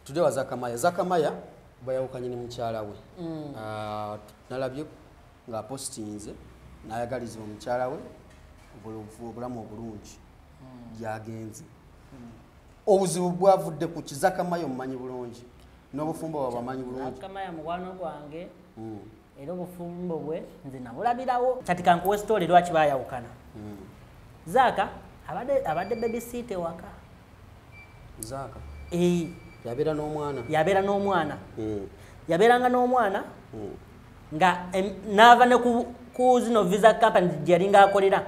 Tudewa Zakamaya. Zakamaya bayawukanye ne mukyala we. Nalabye nga postinze nayagaliza omukyala we obulamu obulungi yagenze. Obuzibu bwavudde ku Zakamaya omumanyi bulungi n'obufumbo bwabamanyi bulungi. Zakamaya mukwano gwange era obufumbo bwe nze nabulabirawo. Kati kankuwe story lwaki bayawukana. Zaka abadde babysitter waka. Zaka yabeera n'omwana yabeeranga n'omwana nga n'ava ne ku zino visa company gye yalinga akolera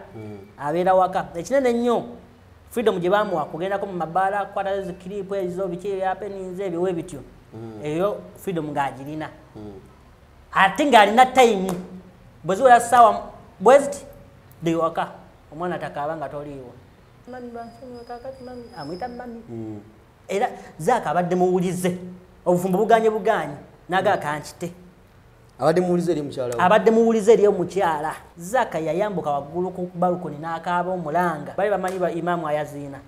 abeera waka. Ekinene ennyo freedom gye baamuwa kugendako mu mabaala akwata zikiripu ezo biki ebyapeninze ebiwe bityo eyo freedom ng'agirina ate ng'alina time bwe ziwera ssaawa bweziti ndi waka omwana takaaba nga toliiwo amuyita mami. Era Zaka abadde muwulize obufumbo buganye naga kankite abadde muwulize eri mukyala we abadde muwulize eri omukyala. Zaka yayambuka waggulu ku balkoni n'akaaba omulanga bali bamanyi ba Imamu Ayaziina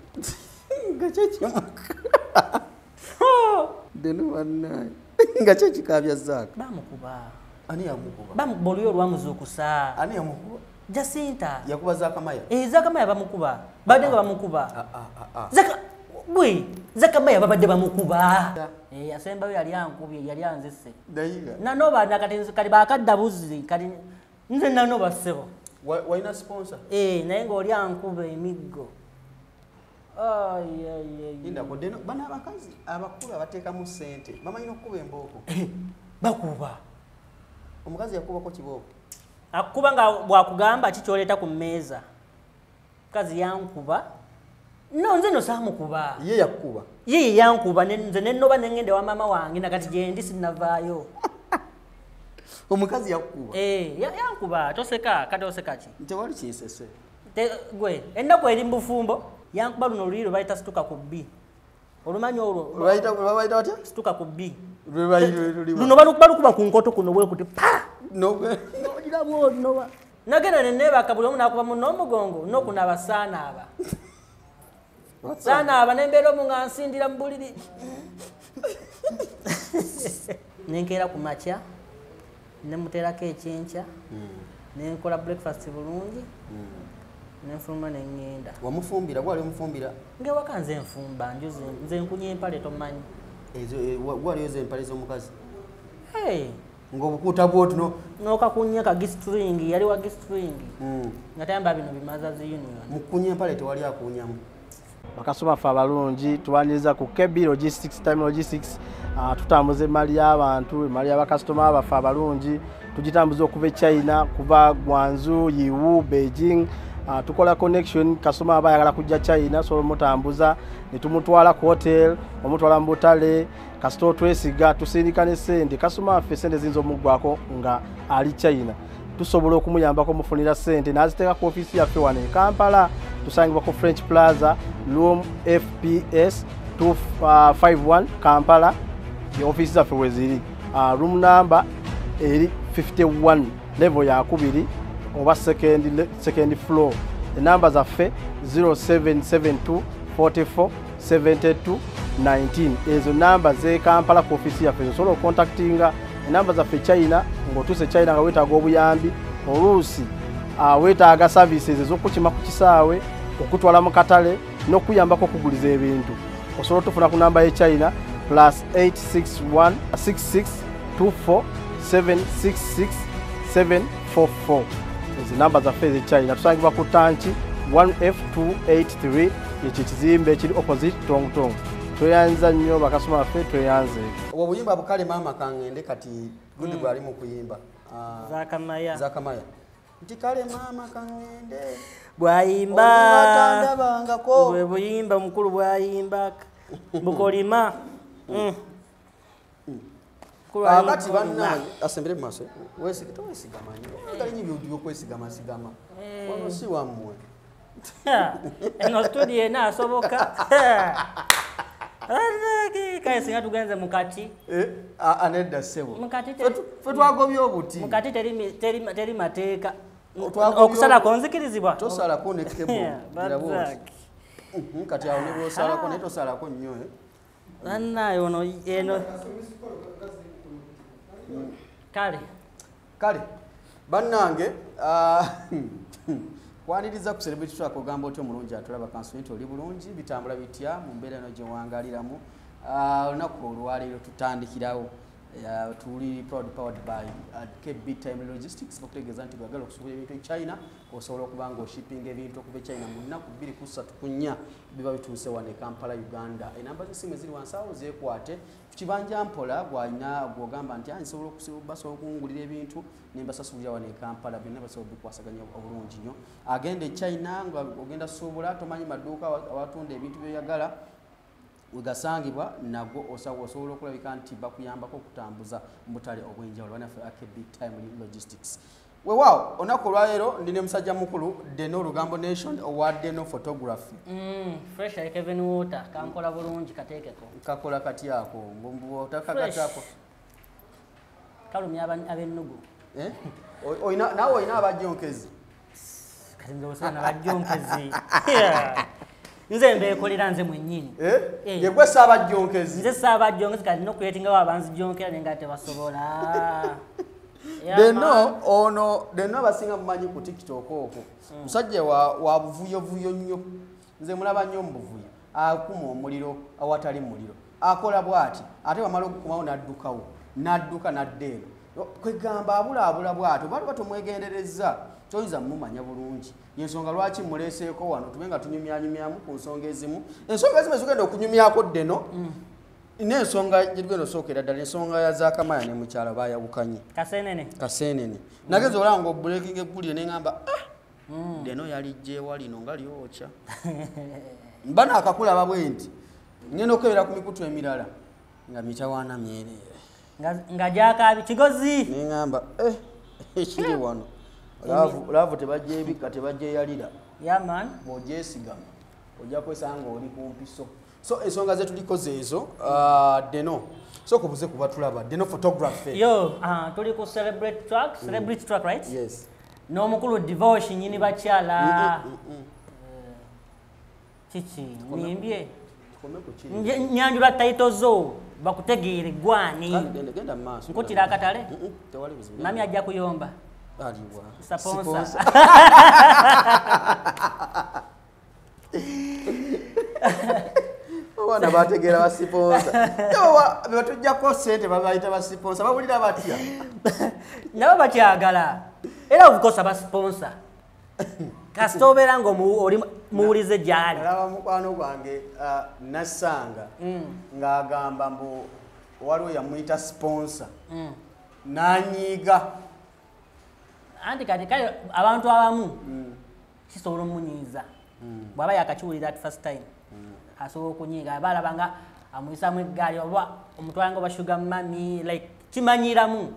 nga kyo kikaabya Zaka bamukuba. Ani yamukuba? Bamukuba oluyo olwamuzuukusa. Ani yamukuba? Jacinta yakuba Zakamaya. Zakamaya bamukuba badde nga bamukuba. Zakamaya babadde bamukuba. Asembayo yali ankubye yali anzise. Nanoba nakati bakadda buzzi kati nze nanoba ssebo. Walina sponsor? Naye ng'oli ankuba emiggo. Indako bana abakazi abakulu abateekamu ssente bamanyi n'okkuba embooko. Bakuba. Omukazi yakubako kibooko. Akuba nga bwakugamba kikyoleeta ku mmeeza. Mukazi yankuba. No nze no saamukuba. Ye yakuba. Ye yankuba nze nennoba nengende wa mama wange nakati gye ndi sinnavaayo. Omukazi yakuba. Yankuba toseka kati oseka ki? Tewali kinsese. Gwe ennaku eri mbufumbo yankuba luno oluliro bayita situka ku B. Olumanyi olwo. Bayita watya? Situka ku B. Luno balukuba ku nkoto kuno bwe kuti pa. Nogirabo noba. Nagenda nenneebaka buli omu n'akuba mu n'omugongo n'okunaaba saanaaba. Saanaaba n'embeera omu nga nsindira mu buliri. Nenkeera ku makya nemuteerako ekyenkya nenkola breakfast bulungi nenfuluma nengenda. Wamufumbira gwali omufumbira? Ngewaka nze nfumba nze nkunya empale tomanyi. Gwaliyo ze empale z'omukazi? Ng'obukuuta bw'otuno n'okakunya ka gistring yali wa gistring nga tayamba bino bimazazi union. Mukunya empale tewali akunyamu. Bakasoma ffe abalungi tuwaniriza ku KB Logistics, Time Logistics. Tutambuza emmali y'abantu, emmali y'abakasitoma baffe abalungi. Tugitambuza okuva e China, kuva Guangzhou, Yiwu, Beijing. Tukola connection kasoma aba ayagala kujja China so mutambuza ne tumutwala ku hotel, omutwala mu butale, kasito twesiga tusindika ne sente kasoma ffe sente zinzo mugwako nga ali China. Tusobola okumuyambako mufunira sente n'aziteeka ku ofisi yaffe wano e Kampala. Tusangibwa ku French Plaza, room FPS 251 Kampala. The office zaffe weziri. Room number eri 51 level ya kubiri oba second floor. The numbers are 0772 44 72 19. Ezo numbers ze Kampala ku office yaffe. So contactinga numbers of China ngotuse China nga wetaaga obuyambi oluusi wetaaga services ez'okukima ku kisaawe okutwala mu katale n'okuyambako okuguliza ebintu osobola tufuna ku namba ye China +861 6624 766 744. Ezi namba zaffe eze China tusangibwa ku Tanchi 1F283 ekyo kizimbe ekiri opposite Tongtong. Tweyanza nnyo bakasoma baffe tweyanze. Obwo buyimba bukale mama kangende kati gundi gwali mu kuyimba. Zakamaya. Nti kale mama kangende bwayimba bwe buyimba mukulu bwayimba bukolima. Akati banna asembere maso wesigama nnyo. Tali nyibyo by'okwesigama sigama. Wano si wammwe. Eno studio ena asoboka. Kaya singa tugenze mukati. Anedda sebo. Mukati fe twagobye obuti. Mukati teri mateeka. Okusala konzikirizibwa. Tosala ko ne kebo. Kati awo ne bosala ko ne tosala ko nnyo. Annayo no eno. Kale. Bannange kwaniriza ku celebrity track ogamba otyo mulungi atulaba kansuinti oli bulungi bitambula bitya mu mbeera eno gye wangaliramu olunaku olwaleero tutandikirawo tuli proud powered by KB Time Logistics bakutegeeza nti bwagala okusuubula ebintu e China osobola okuba nga oshipping ebintu okuva e China mu nnaku 2-3 biba bituuse wano e Kampala Uganda enamba z'essimu eziri wansi awo zeekwate kibanja mpola gwalina gwogamba nti nsobola basobola okungulira ebintu nembasasulira wano e Kampala byonna basobola bikwasaganya obulungi nnyo agenda e China nga ogenda suubula tomanyi maduuka awatunda ebintu byoyagala wegasangibwa nagwo osobola okulabika nti bakuyambako okutambuza mu butale obw'enjawulo banaffe KB Time Logistics. Weewaawo olunaku olwaleero ndi ne musajja mukulu Deno Lugambo Nation owa Deno Photography. Fresh like Kevin Water kankola bulungi kateekeko. Kakola kati ako mbumbu otakakatako. Kalumya ab'ennugu. Nawe olina abajjonkezi. Kati nze na abajjonkezi. Nze mbeekolera nze mwennyini. Yegwe saabajjonkezi. Nze saabajjonkezi kati n'okuyetingawo abanzijonkera naye nga tebasobola. Deno abasinga mumanyi ku TikTok okwo. Musajja wa buvuyovuyo nnyo. Nze mulaba nnyo mu buvuyo. Akuma omuliro awatali muliro. Akola bw'ati ate wamala okukumawo n'addukawo. N'adduka n'addeeno. Kwegamba abulaabula bw'atyo bali batomwegendereza. Toyinza mumanya bulungi. Yensonga lwaki muleeseeko wano tube nga tunyumyanyumyamu ku nsonga ezimu. Ensonga ezimu ezigenda okunyumyako Deno. N'ensonga gye tugenda osookera ddala ensonga ya Zakamaya ne mukyala baayawukanye. Kaseenene. Nagenza olaba ng'obuleekinga eggulire ne ngamba Deno yalijja ewalino nga lyokya. Mba naakakulaba bwe nti ngenda okebera ku mikutu emirala nga mitawaana myereere. Nga gyakaabi kigozi. Ne ngamba ekiri wano. Laavu tebajja ebikka tebajja eyalira. Bw'ogyesigama ojja kwesanga oli ku mpiso. So ensonga ze tuliko zeezo Deno. So kubuze kuba tulaba Deno Photography. Tuli ku celebrity track right? Yes. N'omukulu Divorce nyini bakyala. Kiki nimbye. Nyanjula title zo bakutegeere gwani. Genda maaso. Nkutira akatale? Tewali buzibu. Mami ajja kuyomba. Aliwa. Sponsor. Wana bategeera ba sponsor. Yowa batujjako sente babayita ba sponsor. Babulira batya. Nabo bakyagala. Era of course ba sponsor. Kasitobera ngo oli muwulize gyali. Alaba mukwano gwange Nasanga ng'agamba mbu waliwo yamuyita sponsor. Nanyiga. Anti kati kale abantu abamu kisobola omunyiiza. Bw'aba yakakiwulira at first time. Asobola okunyiiga balaba nga amuyisamu eggaali oba omutwala nga oba sugar mami like kimanyiramu.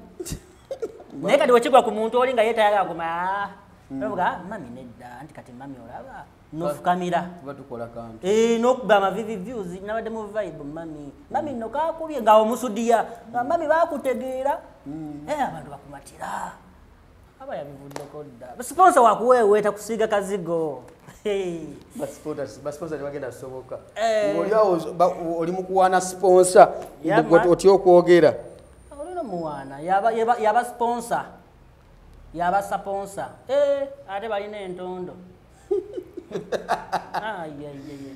Naye kati wekigwa ku muntu oli nga yeetayagala kumanya Novuga mami nedda anti kati mami olaba nofukamira batukola kantu nokuba amavivi views nabadde mu vibe mami no kakubye nga omusudia mami bakutegeera abantu bakumatira aba yabivuddeko dda sponsor wakuwewe takusiga kazigo sponsor bagenda soboka oli mukuwana sponsor oti okwogera olino muwana yaba sponsor yaba sponsor ate balina entondo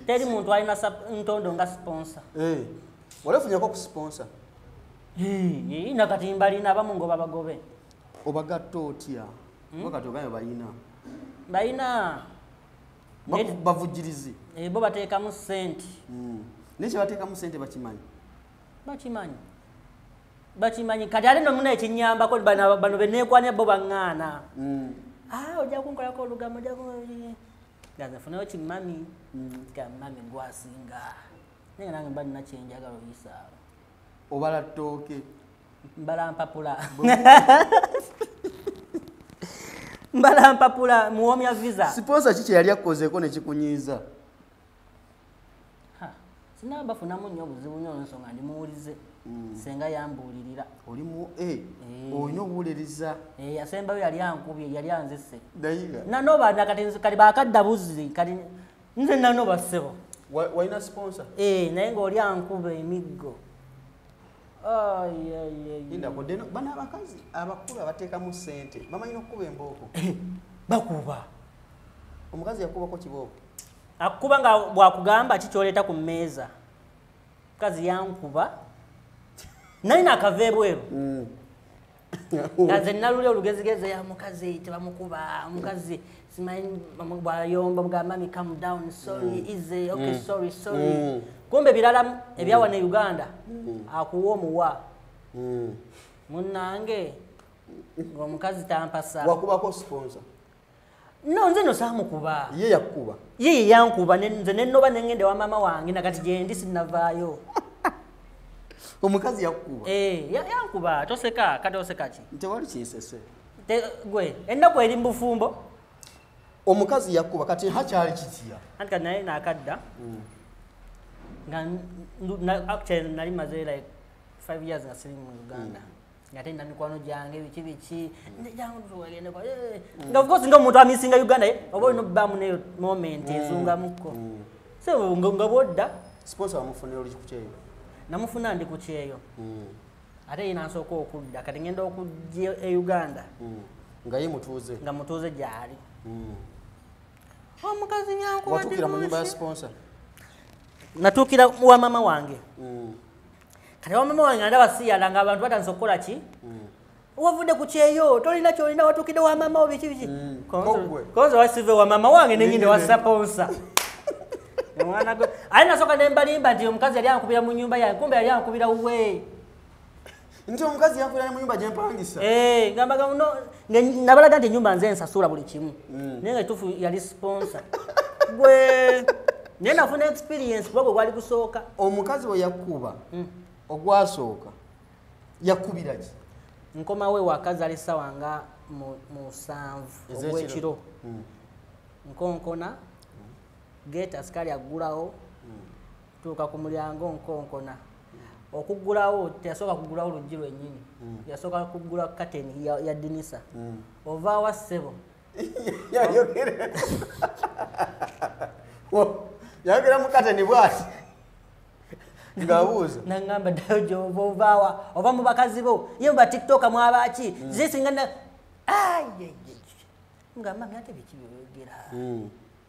teri muntu alina ntondo nga sponsor walefunyako ku sponsor nakati mbalina abamu ngo babagobe obagatta otya wakati ogayo balina bavujjirizi bo bateekamu sente nekye bateekamu sente bakimanyi kati ate nomuna ekinyambako bano beneekwane bo baŋŋaana ojja kunkolako olugambo gazafunayo kimami kamami gwasinga naye nange mba nina kyenjagala oyisaawo obala ttooke mbala mpapula muwomya visa sponsor kiki yali akozeeko nekikunyiiza sinaba bafunamu nnyo obuzibu nnyo olwensonga ndimuwulize senga yambuulirira olina obuwuliriza yasembayo yali ankubye yali anzise nanoba kati bakadda buzzi kati nze nanoba ssebo Waina sponsor? Naye ng'oli ankuba emiggo. Inda kodeno bana abakazi abakulu abateekamu ssente bamanyi okukuba embooko. Bakuba. Omukazi yakubako kibooko. Akuba nga bwakugamba kikyoleeta ku mmeeza. Mukazi yankuba. Nalina akava ebweru. Nga nze naluli olugezigeze ya mukazi tebamukuba. Mukazi simanyi bwayomba mugamba mami calm down, sorry, easy, okay, sorry. Kumbe birala ebyawa ne Uganda akuwa omuwa. Munnange ng'omukazi tampasa. Wakubako sponsor? No, nze no saamukuba. Ye yakuba? Ye yankuba nze nennoba nengende wa mama wange nakati gye ndi sinnavaayo. Omukazi yakuba? Yankuba. Toseka kati oseka ki? Tewali kinsese. Gwe ennaku eri mu bufumbo. Omukazi yakuba kati hakyali kitya? Anti kati naye nakadda. Actually nali maze like 5 years nga siri mu Uganda. Ngate nda mikwano gyange biki jangu tuwagende kwa nga of course nga omuntu amisinga Uganda oba ino bamu neyo moment ezunga muko. So nga bodda sponsor amufunira oli kukyeyo. Namufuna ndi kukyeyo. Ate ina nsoko okudda kati ngenda okujja e Uganda. Nga ye mutuuze. Nga mutuuze gyali. Omukazi nyanko watukira mu nyumba ya sponsor? Natukira wa mama wange. Kati wa mama wange ndaba siyala nga abantu batanze okukola ki? Wavudde ku kyeyo, tolina kyolina watukide wa mama obi kibiki? Konzo wasive wa mama wange nenyinde wa sponsor. Mwana go. Alina soka nembalimba nti omukazi yali ankubira mu nyumba yange, kumbe yali ankubira uwe. Nti omukazi yankubira mu nyumba gye mpangisa? Gambaga muno nabalaga nti nyumba nze nsasula buli kimu. Nenga tufu yali sponsor. Gwe nena funa experience bwako gwali kusooka. Omukazi we yakuba ogwasooka yakubira ki? Nkoma we wakazi ali sawa nga mu 7 ogw'ekiro. Nkonkona gate askari agulawo tuuka ku mulyango nkonkona. Okugulawo teyasoka kugulawo luggi lwennyini. Yasoka kugula curtain ya dinisa. Ova wa sebo. Yayogera. Yayogera mu curtain bwati. Ngabuuza. Nangamba dojo ovawa. Ova mu bakazi bo. Ye mu TikTok mu abaki. Zisingana ngamba myate biki byogera.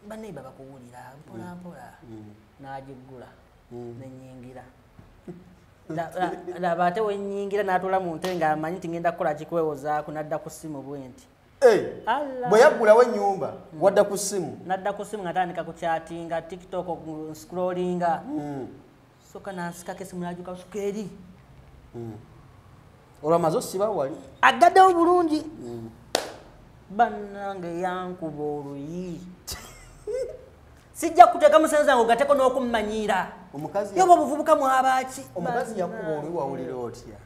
Bane baba kuwulira mpola mpola. Najigula. Nenyingira. La bate wenyingira natula mu ntenga amanyi tingenda kola kikwewoza kunadda ku simu bwenti. Bwe yagula we nyumba wadda ku simu. Nadda ku simu ngatandika ku chattinga TikTok scrollinga. Soka nansika kesi mulajuka sukeri. Olamazo siba wali. Agadde obulungi. Bannange yankuba oluyi. Sijja kuteka musenza ngo gateko n'okummanyira. Omukazi yobo buvubuka mu abaki. Omukazi yakuba oluyi wawulira otya?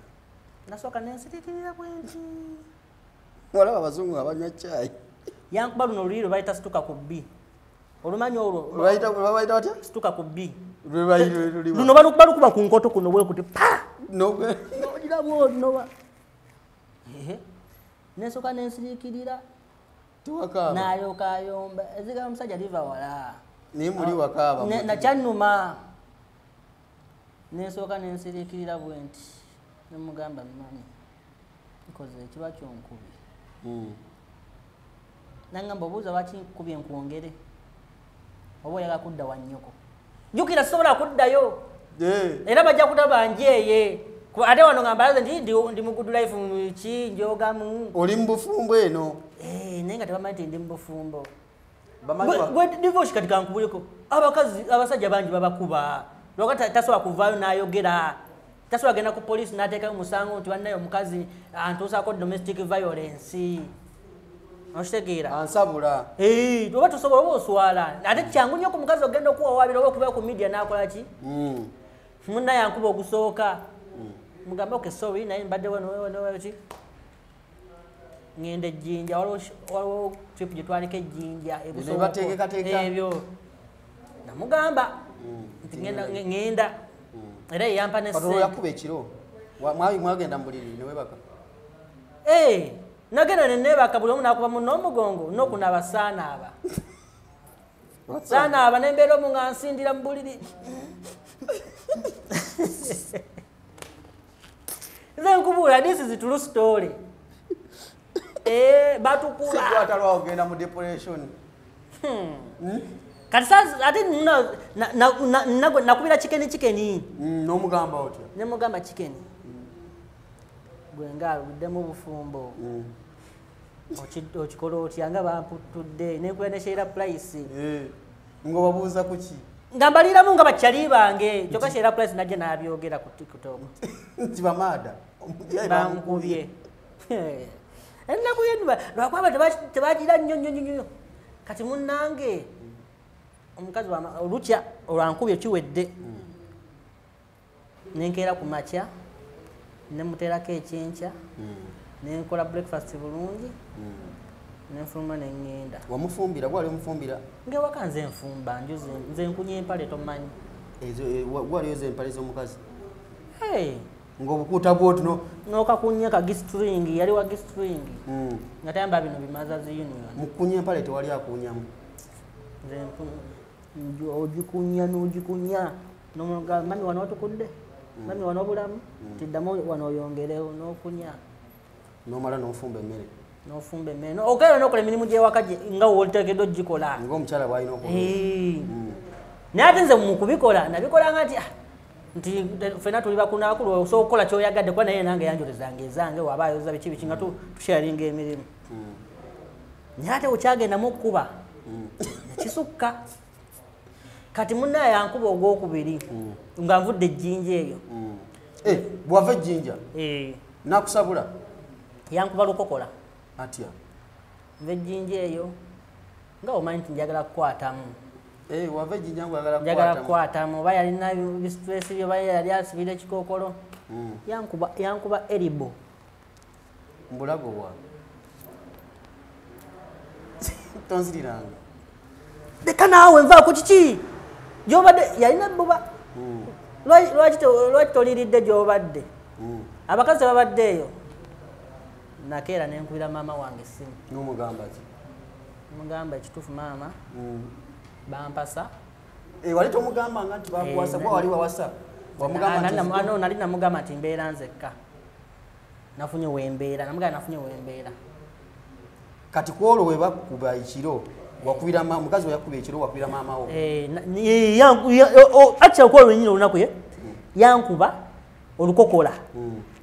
Nasoka nensirikirira bwenti. Wala abazungu abanywa chai. Yankuba luno oluyi lwebayita situka ku B. Olumanyi olwo. Lwebayita watya? Situka ku B. Luno balukuba ku nkoto kuno bwe kuti pa! Noge. Nojira bwonoba. Nesoka nensirikirira. Tuwakaba. Nayo kayomba. Eziga omusajja liva wala. Ni muli wakaba. Na kyannuma. Nesoka nensirikirira bwenti. Nemugamba mmanyi. Nkoze ekiba kyonkubi. Nangamba obuuza lwaki nkubye nkwongere. Oba oyagala kudda wa nnyoko. Jukira sobola kuddayo. Era bajja kudaba njeye. Ate wano ngamba ndi mu good life ki njogamu. Oli mu bufumbo eno. Naye nga tebamanyi nti ndi mu bufumbo. Gwe divorce kati kankubuleko. Abakazi abasajja bangi babakuba. Lwakati tasobola kuvaayo n'ayogera. Tasobola genda ku police n'ateekayo omusango nti bannaye omukazi antuusaako domestic violence. Oshitegeera. Ansabula. Oba tosobola oba oswala. Ate kyangu nnyo ku mukazi ogenda okuwawaabira oba okubeera ku media n'akola ki? Munnaye ankuba ogusooka. Mugamba okay sorry naye mbadde wano ki? Ngende Jinja waliwo trip gye twaliko ejjinja ebyo. Namugamba nti ngenda. Era yampa ne ssente. Yakuba ekiro. Mwagenda mbuliri ne webaka. Nagenda ne nebaka buli omu n'akuba munno omugongo n'okunaaba saanaaba. Sana abanembero mu ngansindira mu buliri. Nze nkubula, this is a true story. Batukula. Sikwata lwa ogenda mu depression. Kati sasa ate nakubira chicken. N'omugamba otya? Ne mugamba chicken. Gwe ngaaludde mu bufumbo. Okikola otya nga bamputudde nenkula ne share price. Ng'obabuuza ku ki? Nga mbaliramu nga bakyali bange kyokka share price najja n'abyogera ku TikTok. Nti bamaada. Bankubye. Ennaku yenu lwakwaba tebagira nnyo. Kati munnange omukazi olutya olwankubye kiwedde. Nenkeera ku makya nemuteerako ekyenkya nenkola breakfast bulungi nenfuluma neŋŋenda. Wamufumbira? Gwali omufumbira? Ngewaka nze nfumba nze nkunya empale tomanyi. Gwali ozo empale z'omukazi? Ng'obukuuta bw'otuno n'okakunya ka gistring yali wa gistring nga tayamba bino bimaza zi union. Mukunya empale tewali akunyamu? Nze ogikunya n'omugamba mami wano otukudde mami wano obulamu tiddamu wano oyongerewo n'okunya n'omala n'ofumba emmere okera n'okola emirimu gy'ewaka nga woteekeddwa ogikola ng'omukyala bw'alina okola. Naye ate nze mu kubikola nabikolanga nti ffenna tuli bakunaakulu osobola okukola ky'oyagadde kuba naye nange yanjolezanga ezange waba ayoza biki nga tusharinga emirimu. Naye ate okyagendamu okkuba nekisukka. Kati munnaye yankuba ogwokubiri nga nvudde ejjinja eyo. Bw'ava ejjinja nakusabula? Yankuba lukokola. Atya? Nva ejjinja eyo nga omanyi nti njagala kukwatamu. Wava ejjinja njagala kukwatamu oba yalina bistress bye oba yali asibira ekikookolo. Yankuba eribo. Mbulago wa? Tonziriranga. Leka naawe nvaako kiki? Gy'obadde yalina bbuba. Lwaki toliridde gy'obadde? Abakazi babadde eyo. Nakeera nenkubira maama wange essimu. N'omugamba ki? Mugamba ekituufu maama bampasa. Wali tomugambanga nti bakuwasa kuba wali wawasa? Nali namugamba nti mbeera nzekka. Nafunye wembeera. Namugamba nafunye wembeera. Kati kwolwo we bakuba ekiro wakubira mukazi yakubira ekiro wakubira maama wo? Akya kwolwo nyina olunaku ye yankuba olukokola.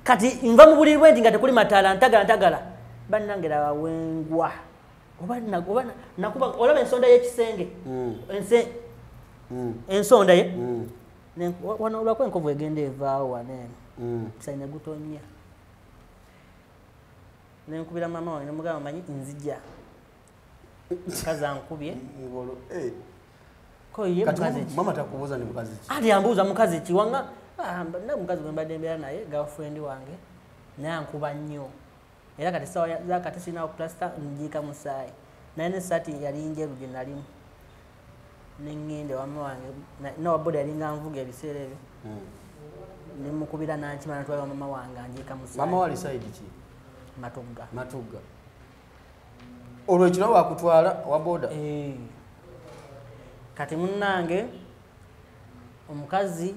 Kati nva mu buliri bwe nti nga tekuli mataala ntagala bannangera wengwa oba nakuba olaba ensonda y'ekisenge ensonda ye wano olwako enkovu egenda evaawo waneeno sayina gutonya nenkubira maama wange nemugamba manyi nzija mukazi ankubye mama takubuuza ni mukazi ki? Ati ambuuza mukazi ki wanga na mukazi gwe mbadde mbeera naye girlfriend wange naye ankuba nnyo era kati sawa zakati sinawo plasta njiika musaayi naye nesaati yali njeru gye nalimu neŋŋende wama wange nowaboda yalinga nvuga ebiseera ebyo nemukubira nankima natwala mama wange anjiika musaayi. Mama wali saidi ki? Matugga. Olwo ekiro wakutwala waboda? Kati munnange omukazi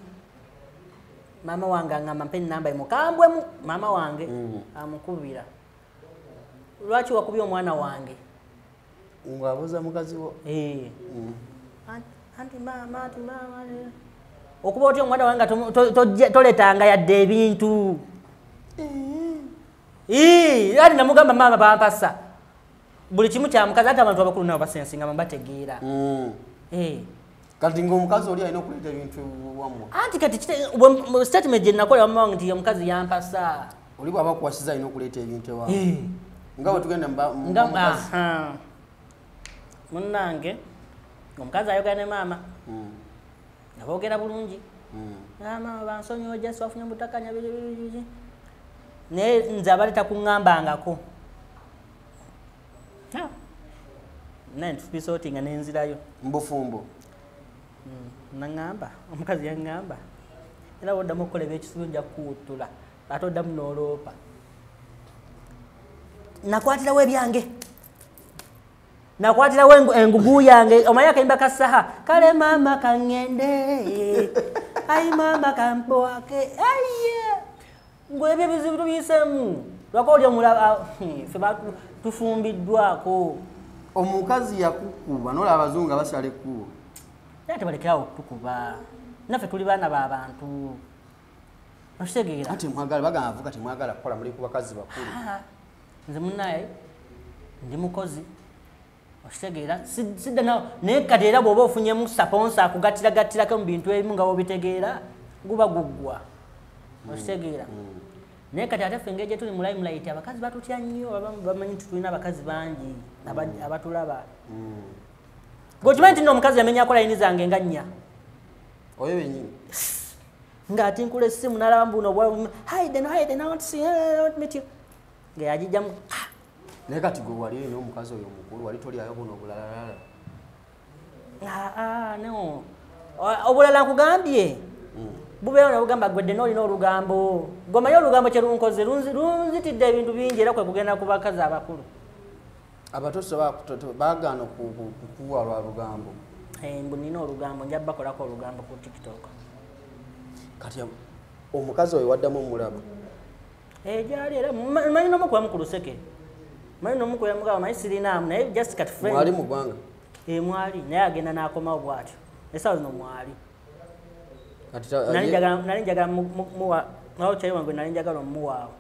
mama wange angamba mpe namba imukambwemu mama wange amukubira. Lwaki wakubye omwana wange? Ngwabuuza mukazi wo? Anti mama okuba otya omwana wange toletanga yadde ebintu. Ati namugamba mama bampasa buli kimu kya mukazi ate abantu abakulu nabo basensinga bategeera. Kati ng'omukazi oli alina okuleeta ebintu wammwe? Anti kati statement gye nakola mama wange nti omukazi yampasa. Oli bw'aba akuwasiza alina okuleeta ebintu ewaabwe? Nga bwe tugenda mukazi? Munnange omukazi ayogera ne maama nga boogera bulungi. Maama bansonyiwa Jesi wafunye mutakanya biki naye nze abali takuŋŋambangako. Naye ntupisootinga nenzirayo mbufumbo. Naŋŋamba omukazi yaŋŋamba era woddamu okukola ebyekisulo nja kuwuttula ate oddamu n'oloopa. Nakwatirawo ebyange nakwatirawo engugu yange omanya akayimba kasaha kale mama kangende ai mama kampoake aye ngwebyo bizibu tubisemu lwakolya mulaba fe tufumbiddwako omukazi yakukuba nola abazungu abasale kuba ate balekerawo tukuba naffe tuli baana b'abantu okitegeera ate mwagala bagamba avuga temwagala kukola muli ku bakazi bakulu nze munnaye ndi mukozi okitegeera sidda nawe naye kati era bw'oba ofunyemu saponsa akugattiragattirako mu bintu ebimu nga wobitegeera guba guggwa okitegeera naye kati ate ffe engeri gye tuli mu limelight abakazi batutya nnyo bamanyi nti tulina abakazi bangi abatulaba gwekimanyi nti nno omukazi yamenyako layini zange nga nnya oyo benyini ng'ati nkula essimu n'alaba mbuno hayden nga yagijjamu naye kati gwe wali eno omukazi oyo omukulu wali tolyayo buno obulalalala no obulala nkugambye bubeera nobugamba gwedde n'olina olugambo gwemanyi olugambo kye lunkoze lunzitidde ebintu bingi era kwe kugenda ku bakazi abakulu abatoso baagaana okukuwa lwa lugambo mbu nina olugambo nja bakolako olugambo ku tiktok kati omukazi oyo waddamu omulaba gyali era manyi nomukubamu ku luseke manyi nomukubamu manyi sirinaamu naye just kati friend mwali mu ggwanga mwali naye agenda n'akomawo bw'atyo esawa zino mwali nali njagala nawo kyali wange nali njagala omuwaawo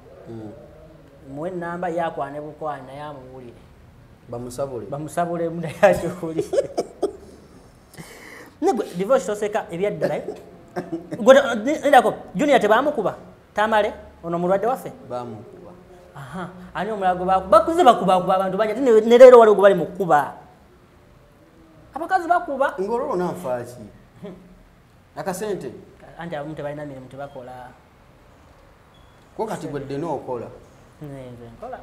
muwe enamba yakwane bukwani naye amuwulire bamusabulemu naye akiwulire negwe divorce toseka ebyaddala ndako junior tebamukuba tamale ono mulwadde waffe bamukuba ani omulago bakuze bakuba abantu bangi ne leero waliwo bali mu kkuba abakazi bakuba ngololo nanfaaki akasente anti abamu tebalina mirimu tebakola ko kati gwedde nookola nze nkola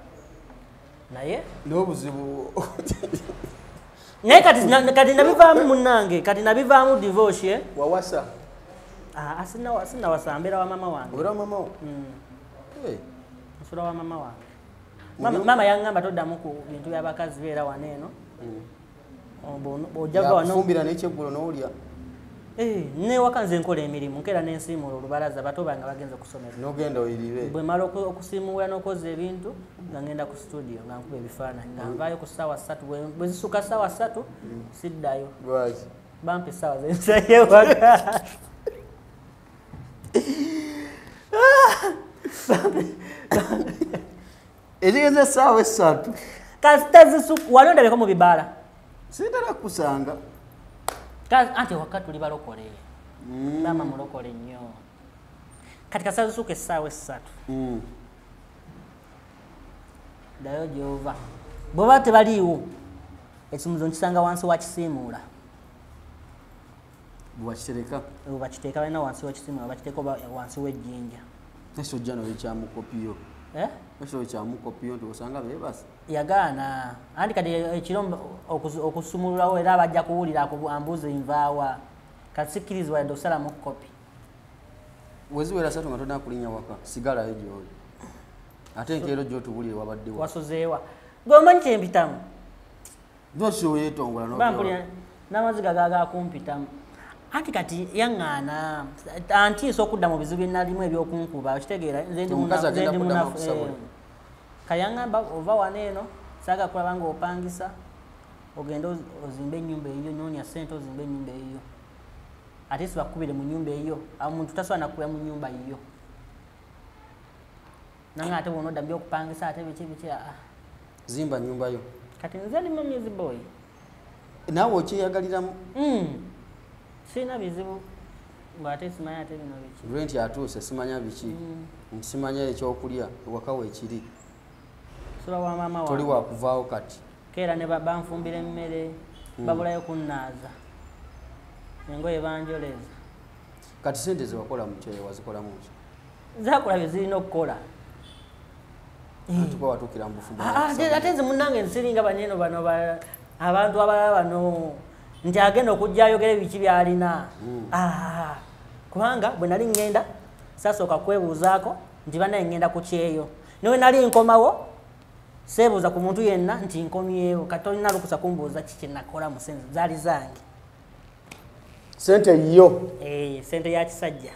naye n'obuzibu naye kati nabivaamu munnange kati nabivaamu divorce wawasa sinawasa mbeera wa mama wange obeera mama wo nsula wa mama wange mama yaŋŋamba toddamu ku bintu by'abakazi beera wano eno yakufumbira n'ekyeggulo n'olya newaka nze nkola emirimu nkeera n'ensiimuula olubalaza bato bange bagenze okusomera n'ogenda oyirire bwe mala okusiimuula n'okoza ebintu nga ngenda ku studio nga nkuba ebifaananyi nga nvaayo ku ssaawa 3 bwe zisuka ssaawa 3 siddayo bampa essaawa zensayewaka ezigenza essaawa 3 kasitazisuku wali ondabeko mu bibaala sitera kusanga anti waka tuli balokole mama mulokole nnyo kati kasazisuka essaawa 3 ddayo gyova bweba tebaliiwo ekisumuzo nkisanga wansi wakisiimuula bwebakiteeka balina wansi wakisiimuula bakiteeka wansi w'ejjinja esojja noyo kyamukopiyo ekiro kyamukopiyo nti osanga beebasi yagaana anti kati ekiro okusumululawo era abajja kuwulira ambuuza envaawa kati sikkirizibwa yadde okusalamu kopi weziwera 3 nga tolina kulinnya waka sigalayo gyoli ate enkeero gyotubulire wabaddewo wasozeewa gweomanyi kyempitamu nosooyetongola n'amaziga gagakumpitamu anti kati yaŋŋaana antiisa okudda mu bizibu byenalimu ebyokunkuba okitegeera nze ndi munafu kayaŋŋamba ova wano eno saaga kulaba nga opangisa ogende ozimbe ennyumba eyiyo noonya ssente ozimbe ennyumba eyiyo ate sibakubire mu nnyumba eyiyo omuntu tasobola nakubira mu nnyumba yiyo nange ate bwona odda byokupangisa ate biki zimba nnyumba yo kati nze ndi mumyezi boy naawe okyeyagaliramu sirina bizibu ngaate simanya ate bino biki renti atuuse simanya biki simanya ekyokulya waka weekiri sula wa mama wange toli wakuvaawo kati keera ne banfumbira emmere babulayo kunnaaza engoye banjoleza kati sente zewakola mukyeye wazikolamu ki zakola bye zirina okukola tuba watuukira mu bufumbo ate nze munnange nsiringa baneno bano abantu abalala bano nti agenda okujja ayogera ebiki byalina kubanga bwe nali ŋŋenda sasooka kwebuuzaako nti banaye ŋŋenda ku kyeyo nawe nali nkomawo seebuuza ku muntu yenna nti nkomyewo kati olina lukusa kumbuuza kiki nakola mu sente zaali zange sente yo sente ya kisajja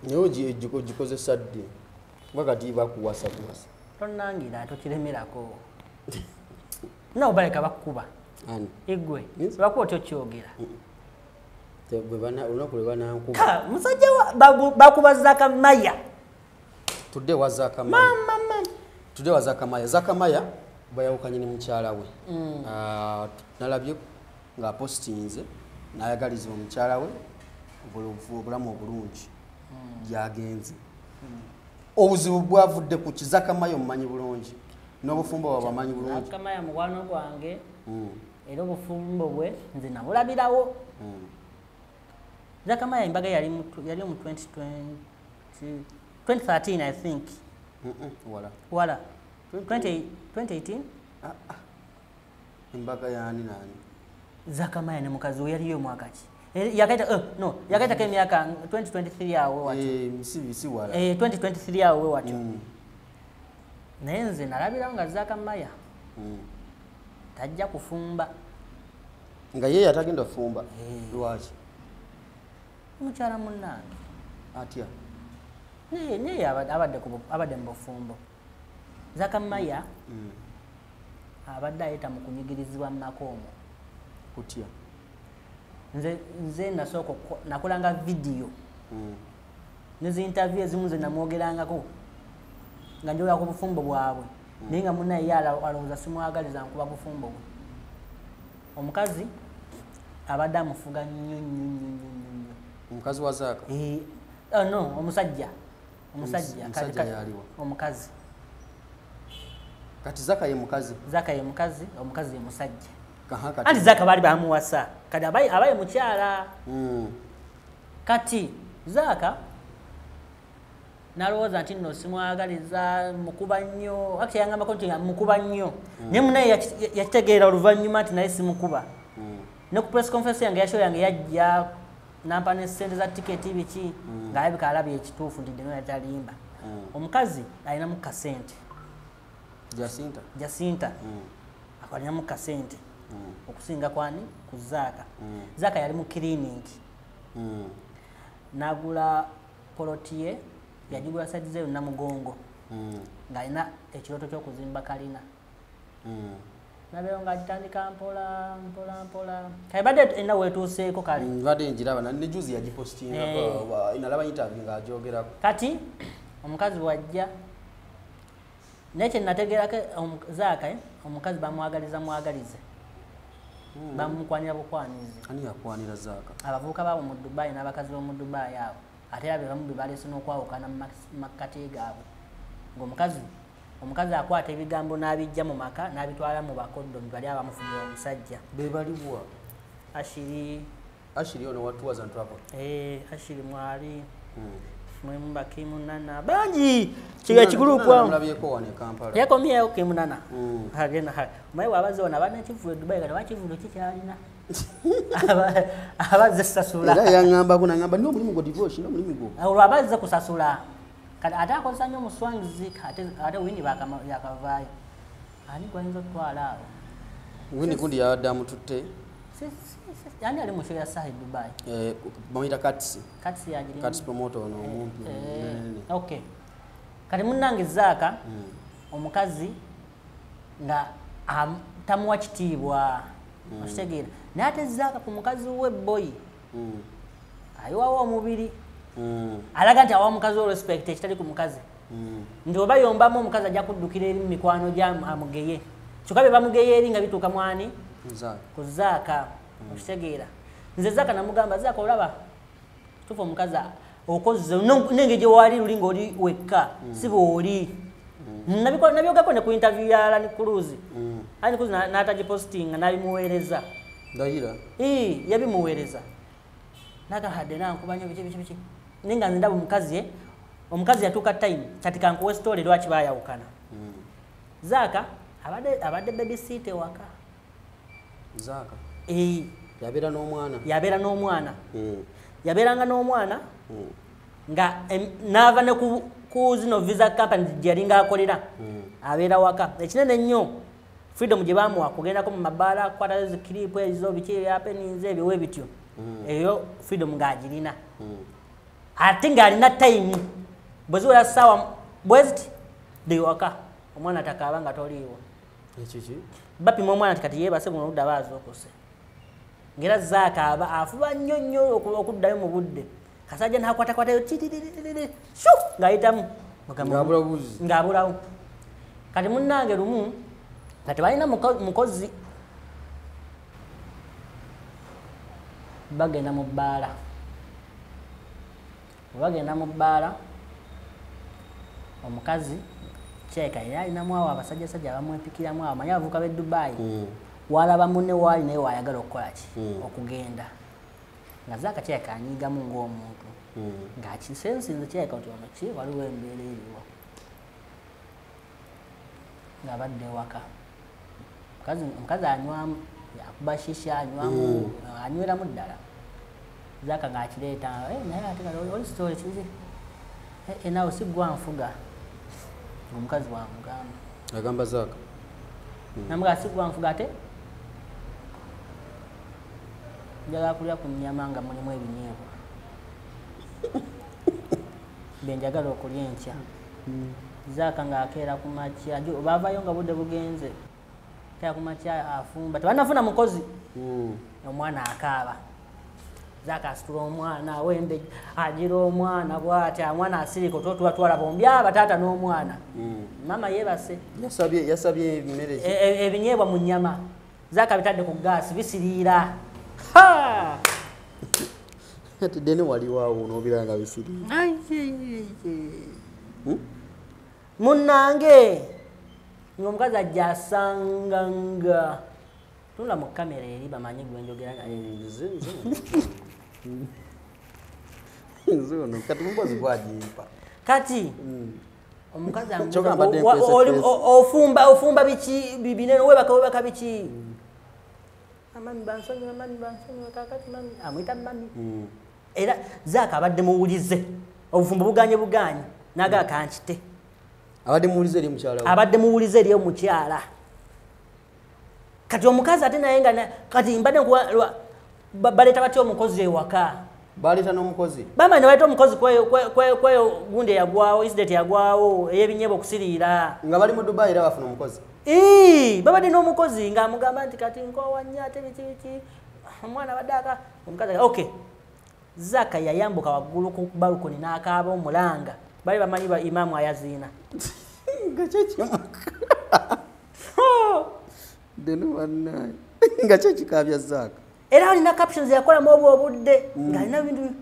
naye ogikozesa ddi wakati bakuwasa tonnangira tokiremerako baleka bakkuba igwe lwakuba otyo kyogera olunaku lwe banankuba musajja bakuba Zakamaya tudde wa Zakamaya bayawukanye ne mukyala we nalabye ng'apostinze n'ayagaliza omukyala we obulamu obulungi gyagenze obuzibu bwavudde ku Zakamaya omumanyi bulungi n'obufumbo bwabamanyi bulungi Zakamaya mukwano gwange era obufumbo bwe nze nabulabirawo Zakamaya embaga yali mu 2013 I think wala 2018 embaga yani nani Zakamaya ne mukazi we yaliyo mwaka ki yakaita ke myaka 2023 awo wati msibisi wala 2023 awo wati naye nze nalabira nga Zakamaya tajja kufumba nga yeye atagenda kufumba lwaki mukyala munnange atya naye abadde mu bufumbo Zakamaya abadde ayita mu kunyigirizibwa mu makoomo kutya nze nasooka nakolanga vidiyo nezinterview ezimu ze namwogerangako nga njogera ku bufumbo bwabwe naye nga munnaye ye alowooza simwagaliza nkuba bufumbo bwe omukazi abadde amufuga nnyo omukazi wa Zaaka omusajja omukazi kati Zaaka ye mukazi omukazi ye musajja anti Zaaka baali bamuwasa kati abaye mukyala kati Zaaka nalowooza nti nno simwagaliza mukuba nnyo akati yangambako nti mukuba nnyo naye munaye yakitegeera oluvannyuma nti naye simukuba ne ku press conference yange yashow yange yajja nampa ne sente za tiketi biki ng'alabika alabye ekituufu nti dino yatalimba omukazi alinamu kasente Jacinta akalinamu kasente okusinga kwani ku Zaaka Zaaka yali mu clinic nagula polotiye yagigula saidize yo Namugongo ng'alina ekirooto ky'okuzimba kalina nabeera ng'agitandika mpola kale badde enna weetuuseeko kale badde njiraba ne juzi yagipostinga inalaba interview ng'agyogerako kati omukazi wajja naye kye nategeerako Zaaka omukazi bamwagalize bamukwanira bukwanizi ani yakwanira Zaaka abavubuka baabo mu Dubai n'abakazi b'omu Dubai abo ate era bebamu bebaleese n'okwawukana mu makkati gaabwe omukazi akwata ebigambo n'abijja mu maka n'abitwala mu bakoddomi bali abamufunira omusajja bebaliwa Ashiri ono watuwaza ntwako Ashiri mwali mwemba Kimunana bangi kiga kigrupu awo mulabyeko wane Kampala yakomyeyo Kimunana agenda maye wabaze ona bana kivuye Dubai kana bakivuye kikyalina abaze sasula era yangamba kunangamba ndio mulimu go divorce ndio mulimu go awo abaze kusasula kati ate akozesa nnyo muswangizi ate wini yakavaayo ani gwayinza otwala awo wini kundi yaddamu tutte yani ali mu show ya Sahi Dubai bamuyita Katsi yagiri Katsi promoter ono omuntu okay kati munnange Zaaka omukazi nga tamuwa kitiibwa okitegeera naye ate Zaaka ku mukazi we boy ayiwawo omubiri alaga nti awa omukazi wa respect ekitali ku mukazi nti oba yombamu omukazi ajja kuddukira eri mu mikwano gyamugeye kyokka be bamugeye eri nga bituuka mwani ku Zaaka okitegeera nze Zaaka namugamba Zaaka olaba tufa omukazi okoze nenge gye wali luli ng'oli wekka si bw'oli nabyogako ne ku interview ya Alan Cruz Alan Cruz n'atagipostinga n'abimuweereza ndayira yabimuweereza nagahadde nankuba nnyo biki naye nga nze ndaba omukazi yatuuka time kati kankuwa story lwaki baayawukana Zaaka abadde babysitter waka Zaaka yabeera n'omwana yabeeranga n'omwana nga n'ava ne ku zino visa company gyalinga akolera abeera waka ekinene nnyo freedom gye bamuwa kugendako mu mabaala akwata zikiripu ezo biki happenings ebiwe bityo eyo freedom ng'agirina ate ng'alina time bwe ziwera ssaawa bweziti ndi waka omwana takaaba nga toliiwo bapima omwana kati yeebase buno oludda baaza okuse ng'era zaakaaba afuba nnyo nnyo okuddayo mu budde kasajja n'akwatakwatayo shu ng'ayitamu ng'abulawo kati munnange lumu nga tebalina mukozi bagenda mu bbaala bagenda mu bbaala omukazi kyeka era alinamu awo abasajjasajja abamwepikiramu awo amanyi abavuka b'e Dubai walaba munne waali naye waayagala okukola ki okugenda nga zaaka kyeka anyiigamu ng'omuntu ng'akisensinze kyeka nti ono ki waliwo embeera eriwo ng'abadde ewaka omukazi anywamu yakuba shisha anywamu anyweramu ddala zaaka ng'akireeta naye ate oli sitole kizi naawe si gwanfuga omukazi wamugamba agamba zaaka namugaa si gwanfuga ate njagala kulya ku nnyama nga mulimu ebinyeebwa byenjagala okulya enkya zaaka ng'akeera ku makya baavayo nga budde bugenze keera ku makya afumba tebanafuna mukozi omwana akaaba zaaka asitula omwana wembe agira omwana bw'atya omwana asirika otuba twala bombi abataata n'omwana mama yeebase yasabye emmere ebinyeebwa mu nnyama zaaka bitadde ku gaasi bisiriira ati dene waliwaawo n'obira nga bisiriira munnange ng'omukazi ajja asanganga tula mu kamera eri bamanyi gwenjogera zono kati mukozi gwagimpa kati omukazi ofumba biki binene webaka biki amami bansonyiwa kakati mami amwita mami era zaaka abadde muwulize obufumbo buganye nagaa kankite abadde muwulize eri omukyala kati omukazi ate naye nga kati mbadde baleeta batya omukozi ewaka baleeta n'omukozi bamanyi ne baleeta omukozi kweyo gundi eyagwawo incident yagwawo ey'ebinyeebwa okusiriira nga bali mu Dubai era bafuna omukozi babadde n'omukozi ng'amugamba nti kati nkowanya ate biki omwana badde omukazi okay zaaka yayambuka waggulu ku balukoni n'akaaba omulanga bali bamanyi ba imaamu ayaziina nga kyekimuka deno wannaye nga kyekikaabya zaaka era alina captions yakolamu obudde ng'alina bintu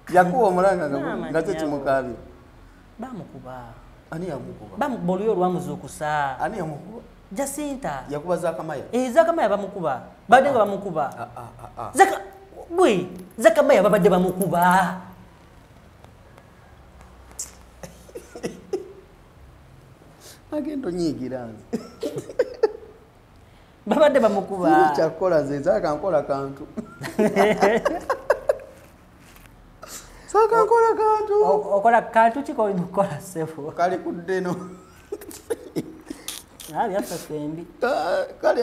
yakuba omulanga nga kyekimukaabya bamukuba ani yamukuba bamukuba oluyo olwamuzuukusa ani yamukuba Jacinta yakuba Zakamaya Zakamaya bamukuba badde nga bamukuba Zakamaya babadde bamukuba agenda onyiigira nze babadde bamukuba kyakukola nze nzaaka nkola kantu saaka nkola kantu okola kantu ki kolina okukola ssebo kali ku ddeno byaffe fembi kale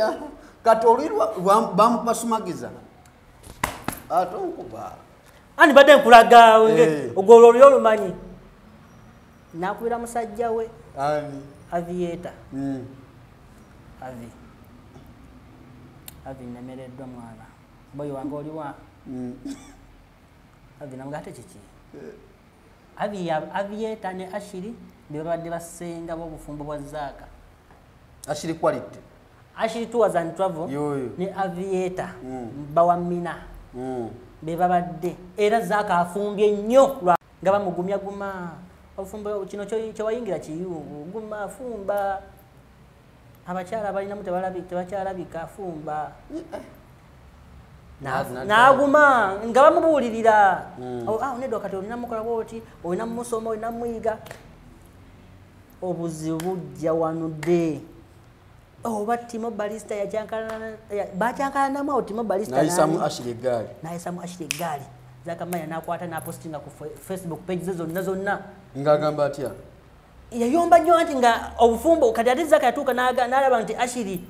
kati olwirwa bamupasumagiza ate onkuba ani badde nkulaga ogwo olwo olumanyi nakubira musajja we aviator avi nemereddwa mwana boyi wange oliwa avi namugate kiki aviator ne Ashiri bebabadde basenga b'obufumbo bwa zaaka Ashiri quality Ashiri tours and travel ne aviator bawa mina bebabadde era zaaka afumbye nnyo nga bamugumya guma obufumbo kino kyewayingira kiyungu guma afumba abakyala balinamu tebakyalabika afumba n'aguma nga bamubuulirira nedda kati olina mukola bwoti olina mumusoma olina muyiga obuzibu bujja wanudde oba Timo Balista bacyankalanamu awo Timo Balista nayisamu Ashiri eggaali n'ayisamu Ashiri eggaali Zakamaya nakwata na postinga ku Facebook page ze zonna ngagamba atya yayomba nnyo anti nga obufumbo kati ate Zaka yatuuka n'alaba nti Ashiri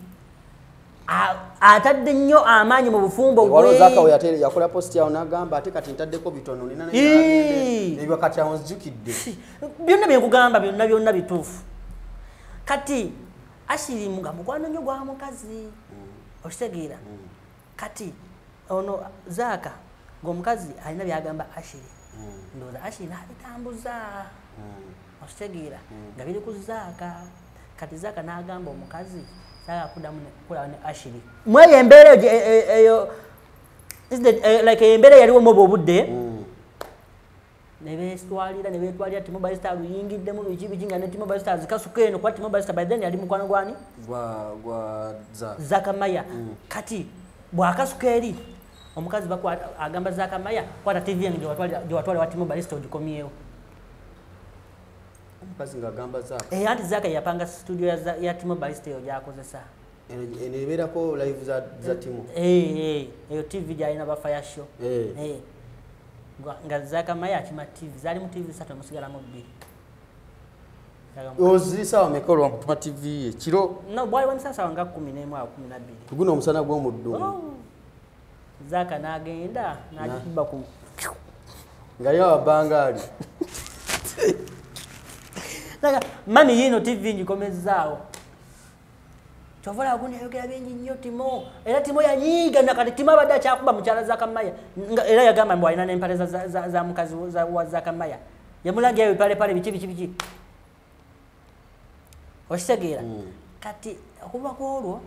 atadde nnyo amaanyi mu bufumbo bwe Zaka yakola post yawo n'agamba ate kati ntaddeko bitono nina ebyo kati awo nzijukidde byonna byekugamba byonna bituufu kati Ashiri nga mukwano nnyo gwa mukazi okitegeera kati ono Zaka ng'omukazi alina byagamba Ashiri ndowooza Ashiri n'abitambuza okitegeera nga biri ku Zaka kati Zaka n'agamba omukazi Zaka akuddamu kukola ne Ashiri mweyo embeera eyo like embeera yaliwo mu obudde ne beetwalira T-Mobile Star luyingiddemu biki nga ne T-Mobile Star zikasuka eno kuba T-Mobile Star by then yali mukwano gwani gwa Zakamaya kati bwakasuka eri omukazi agamba Zakamaya kwata TV yange gye watwala wa T-Mobile Star ogikomyewo omukazi ng'agamba Zaka anti Zaka yapanga studio ya T-Mobile Star gyakozesa enebeerako live za Timo eyo TV gyalina ba fire show nga Zakamaya akima TV zali mu TV 3 musigalamu 2 ozisa mekolo wakutuma TV ye kiro no bwali wanisasa nga 11 au 12 guno omusana gw'omuddu Zaka n'agenda n'agikuba ku nga yawa bangali Naga mami yino TV njikomezaawo chovola akundi ayogera bingi nnyo Timo era Timo yanyiga nakati Timo abadde akyakuba mukyala Zakamaya era yagamba mbu alina n'empale za mukazi wa Zakamaya yamulangira ebipale biki okitegeera kati okuva ku olwo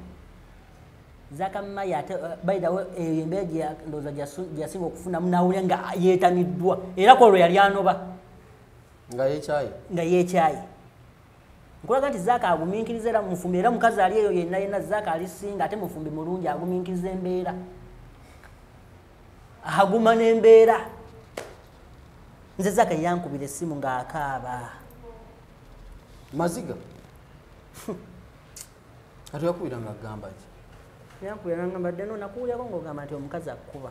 Zakamaya ate by the way embeera ndowooza gyasinga okufuna munawulya nga yeetamiddwa era ku olwo yali anoba nga yeekyayi nkulaga nti Zaka agumiikiriza era mufumbi era mukazi ali eyo yenna Zaka alisinga ate mufumbi mulungi agumiikiriza embeera aguma n'embeera nze Zaka yankubira essimu ng'akaaba maziga ate yakubira ng'agamba ki yankubira ngamba dde no nakuwulyako ng'ogamba nti omukazi akuba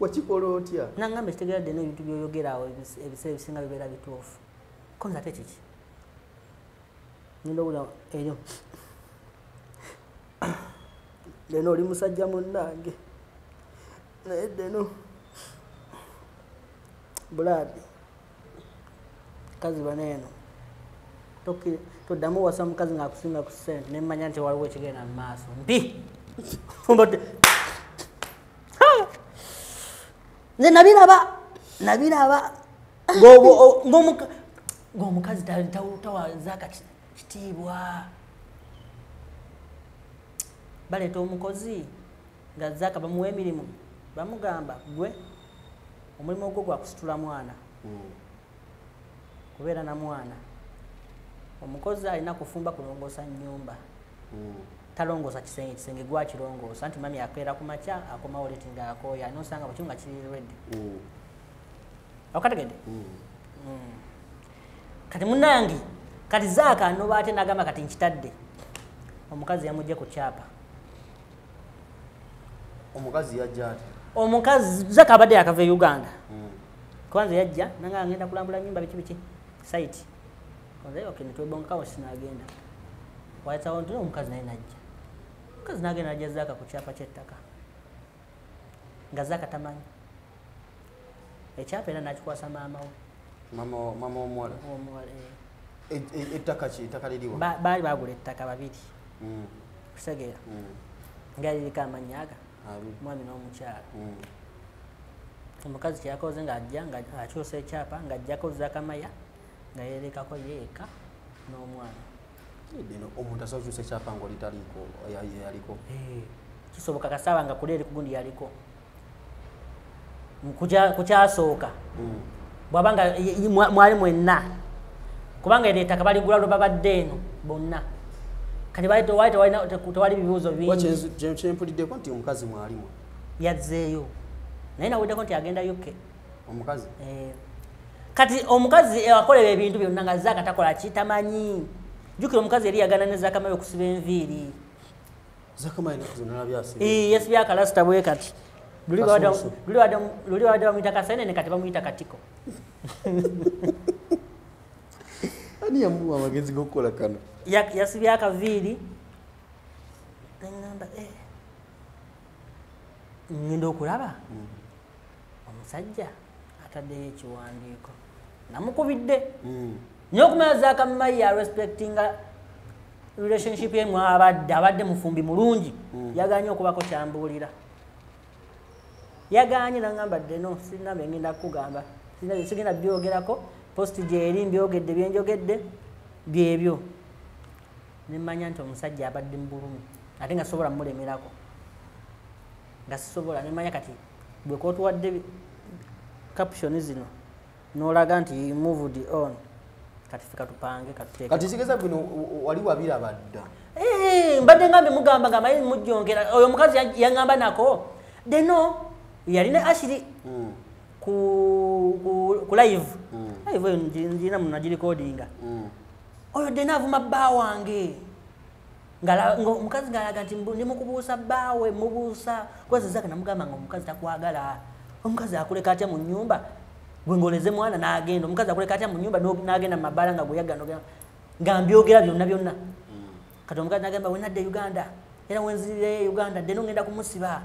wakikola otya nangamba ekitegeera dde n'ebintu byoyogera awo ebiseera ebisinga bibeera bituufu ko nze ate kiki nindowula eryo deno oli musajja munnange naye deno bulaadi kazi baneeno toddamu wasa mukazi ng'akusinga ku ssente nemmanya nti waliwo ekigenda mu maaso mpi fumbodde nze nabiraba ng'omukazi tawa Zaka kitiibwa baleeta omukozi nga Zaka bamuwa emirimu bamugamba gwe omulimu ogwo gwakusitula mwana kubeera na mwana omukozi alina kufumba kulongoosa nnyumba talongoosa kisenge gwakirongoosa anti mami akeera ku makya akomawo leti nga akooya nosanga bwe kimu nga kiri redde okategedde kati munangi kati Zaka anoba ate n'agamba kati nkitadde omukazi yamugye ku kyapa omukazi yajja ati omukazi Zaka abadde yakava e Uganda kwanza yajja nanga ngenda kulambula nyumba biki site kwanza okay netwebonkawo sinagenda waitawo ntuno omukazi naye najja omukazi nagenda najja Zaka ku kyapa ky'ettaka nga Zaka tamanyi ekyapa era nakikwasa maama we mama omuwala ettaka ki ettaka liriwa baali bagula ettaka babiri kutegeera nga liriko amannya aga mwami n'omukyala omukazi kyakoze ng'ajja nga akyusa ekyapa ng'ajjako Zakamaya nga yeerekako yeeka n'omwana omuntu asobola okukyusa ekyapa ng'olitaliiko yaliko kisoboka kasaba nga kuli eri kugundi yaliko kukyasooka bwabanga mwali mwenna kubanga eri ettaka baligula lwe babadde eno bonna kati tewali bibuuzo bingi kyempuliddeko nti omukazi mwalimu yazzeeyo naye naweddeko nti agenda UK omukazi kati omukazi akolera ebintu byonna nga Zaka takola kitamanyi jjukira omukazi yali yagana ne Zakamaya okusiba enviiri Zakamaya yasibye akalasita bwe kati luli wadde bamuyita Kaseenene kati bamuyita Katiko. Ani yamuwa amagezi g'okukola kano? Yasibye akaviiri neŋŋamba ngenda okulaba omusajja ataddeyo ekiwandiiko namukubidde nyo okumanya Zaaka Maya respectinga relationship ye abadde mufumbi mulungi yaganye okubako kyambuulira yaganye naŋŋamba ddeno sirina bengenda kukugamba sigenda byogerako posti gyeri mbyogedde byenjogedde byebyo nemmanya nti omusajja abadde mubulumi ate nga sobola mulemerako nga sisobola nemmanya kati bwe kotuwadde caption zino n'olaga nti moved on kati fika tupange kati sigeza bino wali wabiraba dda mbadde ngambe mugamba nga mayi mujjongera oyo omukazi yaŋŋamba nako deno yalina Ashiri ku live eyo njina munagirikodinga oyo dena avuma bba wange omukazi ngalaga nti ndimukubuusa bbaawe mubuusa kwezezaka namugamba nga omukazi takwagala omukazi akuleka atya mu nnyumba gwengoleze mwana n'agenda omukazi akuleka atya mu nnyumba n'agenda mu mabbala nga gweyagano nga mbyogera byonna kati omukazi n'agamba we nadde Uganda era wenzirire Uganda deno ngenda kumusiba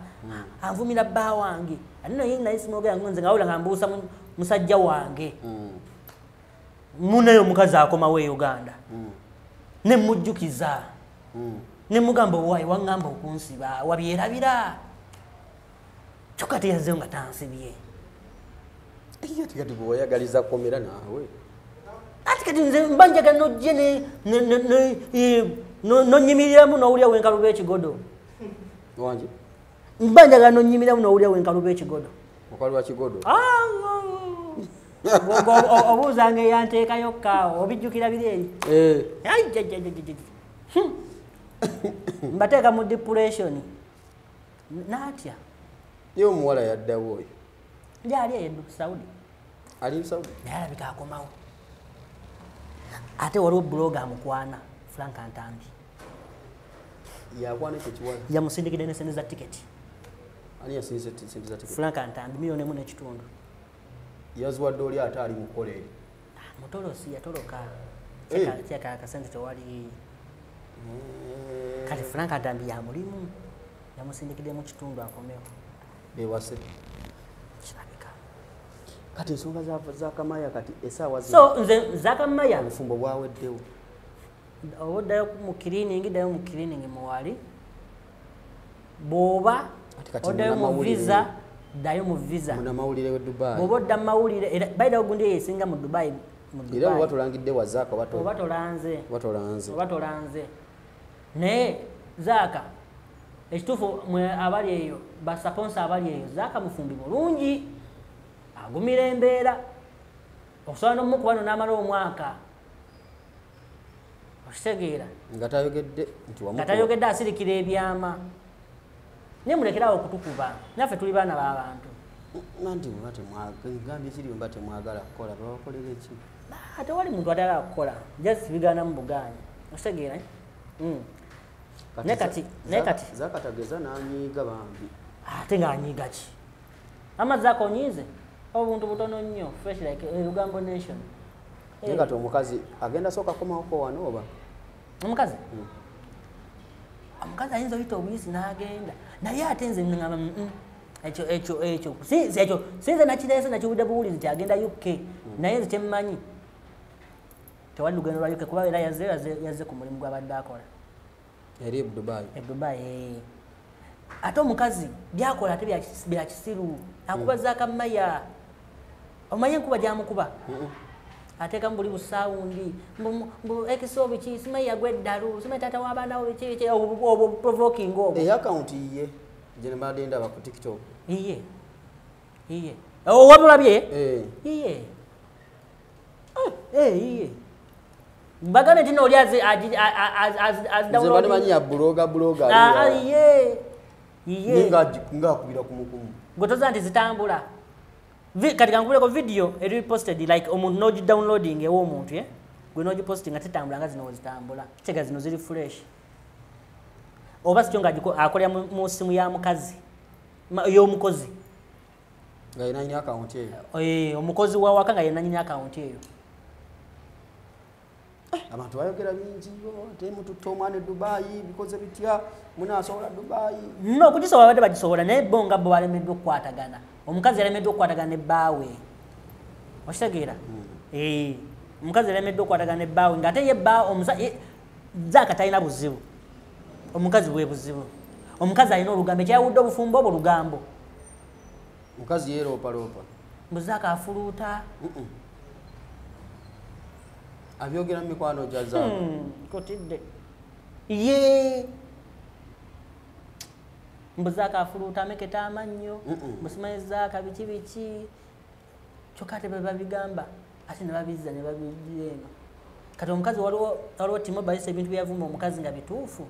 anvumira bba wange ate naye simwogera nze nga wawula nga mbuusa musajja wange munayo omukazi akomawo e Uganda nemujjukiza nemugamba owaayi waŋŋamba okunsiba wabyerabira kyokka teyazzeyo nga tansibye ati kati bwe wayagaliza komera naawe ati kati nze mba njagala nojje nonyimiriramu n'owulira wenkaluba ekigodo wange mba njagala nonyimiriramu n'owulira wenkaluba ekigodo okaluba kigodo obuuzanga eyanteekayo kaawo obijjukira biri eri mbateeka mu depression naatya ye omuwala yaddawo oyo lyali eyo Saudi ali Saudi naye alabika akomawo ate waliwo blog amukwana Frank Antambi yakwana ekyo kiwala yamusindikidde ne sente za tiketi ani yasinze sente za tiketi Frank Antambi $1.5 yaziwadde oli ate ali mukola eri mutolosi yatoloka kyaka akasente tewali kati Frank Antambi yamulimu yamusindikidde mu kitundu akomewo bewase kirabika kati ensonga Zaaka Maya kati esaawa so nze Zaaka Maya obufumbo bwaweddewo oddayo mu cleaning ddayo mu cleaning muwali bw'oba oddayo mu visa ddayo mu visa munamawulire we Dubai bw'oba odda mu mawulire era bayida ogundi yeesinga mu Dubai era bwe batolangidde wa Zaaka oba tolanze naye Zaaka ekituufu mwe abali eyo basaponsa abali eyo Zaaka mufumbi mulungi agumira embeera okusobola n'omukuba n'amala omwaka okitegeera nga tayogedde asirikira ebyama naye mulekerawo okutukuba naffe tuli baana b'abantu nanti gambye ekiriyo mba temwagala kukola babakolera eki tewali muntu atagala kukola just bigaana mu bugaanyi okitegeera naye kati Zaaka tageza n'anyiiga bambi ate ng'anyiiga ki amazzi akonyiize obuntu butono nnyo fresh like Lugambo Nation naye kati omukazi agenda sooka komawoko wano oba omukazi ayinza oyita obuyisi n'agenda naye ate nze ngamba ekyo sinze nakireese nakiwudde buwulizi nti agenda UK naye nze kyemmanyi tewali lugendo lwa UK kuba era yazze ku mulimu gw'abadde akola eri e Dubai ate omukazi byakola ate bya kisiru akuba Zaaka Maya omanye enkuba gyamukuba ateekamu buli busawundi mbu ekiso biki simanyi yagwa eddalu simanyi taata w'abaana bo biki obwo provoking obwo eyakawunti ye gye ne mbadde ndaba ku TikTok iye wamulabye iye mbagane tino oli azidamanyi ya bloga ngakubira kumukumu gwe toza nti zitambula kati kankubuleko video eri posted like omuntu nogi downloading ew'omuntu gwe nogi posting nga tetambula nga zino wezitambula kitega zino ziri fresh oba sikyo nga akolera mu simu ya mukazi y'omukozi nga yena nyina account omukozi wa waka nga yena nyina account eyo. Abantu bayogera bingi ate mututte omwana e Dubai bikoze bitya munaasobola Dubai. No, kukisobola badde bakisobola naye bo nga bo balemeddwa okukwatagana. Omukazi yalemeddwa okukwatagana ne bbaawe. Okitegeera? Omukazi yalemeddwa okukwatagana ne bbaawe ng'ate ye bbaawe Zaaka talina buzibu. Omukazi bwe buzibu. Omukazi alina olugambo ekyawudde obufumbo obwo lugambo. Mukazi yeeroopaloopa. Zaaka afuluuta. Abyogera mu mikwano gya Zaaka. Kotidde. Ye. Zaaka afuluuta ameketa amannyo. Musimanyi Zaaka biki biki. Kyokka ate babigamba ate ne babizza ne babiggya eno. Kati omukazi waliwo T-Mobile ebintu byavuma omukazi nga bituufu.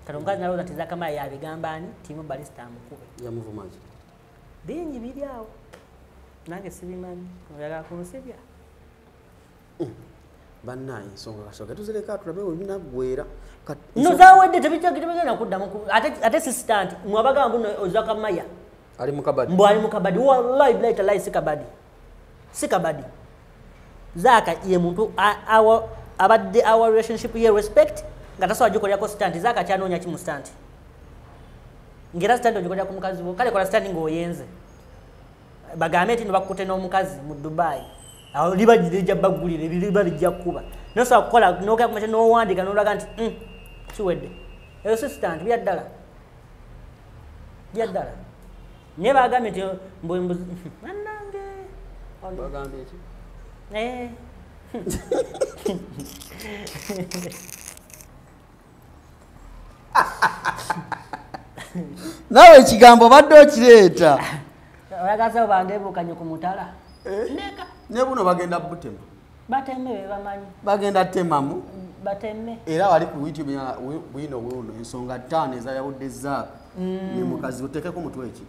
Kati omukazi nalowooza nti Zaaka Maya yabigamba ani T-Mobile amukube. Yamuvuma ki? Bingi biri awo. Nange sibimanyi. Oyagala kunsibya. Bannaye ensonga kasooka tuzireka tulabe we binaggwera. No zaawedde tebigenda kuddamu. Ate sisita nti mwabagamba buno Zaaka Maya. Ali mu kabadi. Mbu ali mu kabadi. Wallahi billahi talahi si kabadi. Si kabadi. Zaaka ye muntu abadde our relationship ye respect nga tasobola gikolerako stand. Zaaka kyanoonya ki mu stand? Ngera stand ogikolera ku mukazi wo kale kola stand ng'oyenze. Bagambe nti bakutte n'omukazi mu Dubai. Awo liba lijja baggulire liba lijja kuba. Nosobola kukola n'okera ku mate n'owandiika n'olaga nti kiwedde. Eyo si stand bya ddala. Bya ddala. Naye bagambye nti bannange. Bagambye ki? Nawe ekigambo badde okireeta. Oyagaza bandeebukanye ku mutala. Ndeka. Ne buno bagenda butema. Batemme be bamanyi. Bagenda temamu. Batemme. Era wali ku YouTube bwino wuno ensonga ttaano ezayawudde Zaaka. Ne mukazi uteekeko mutwe ki?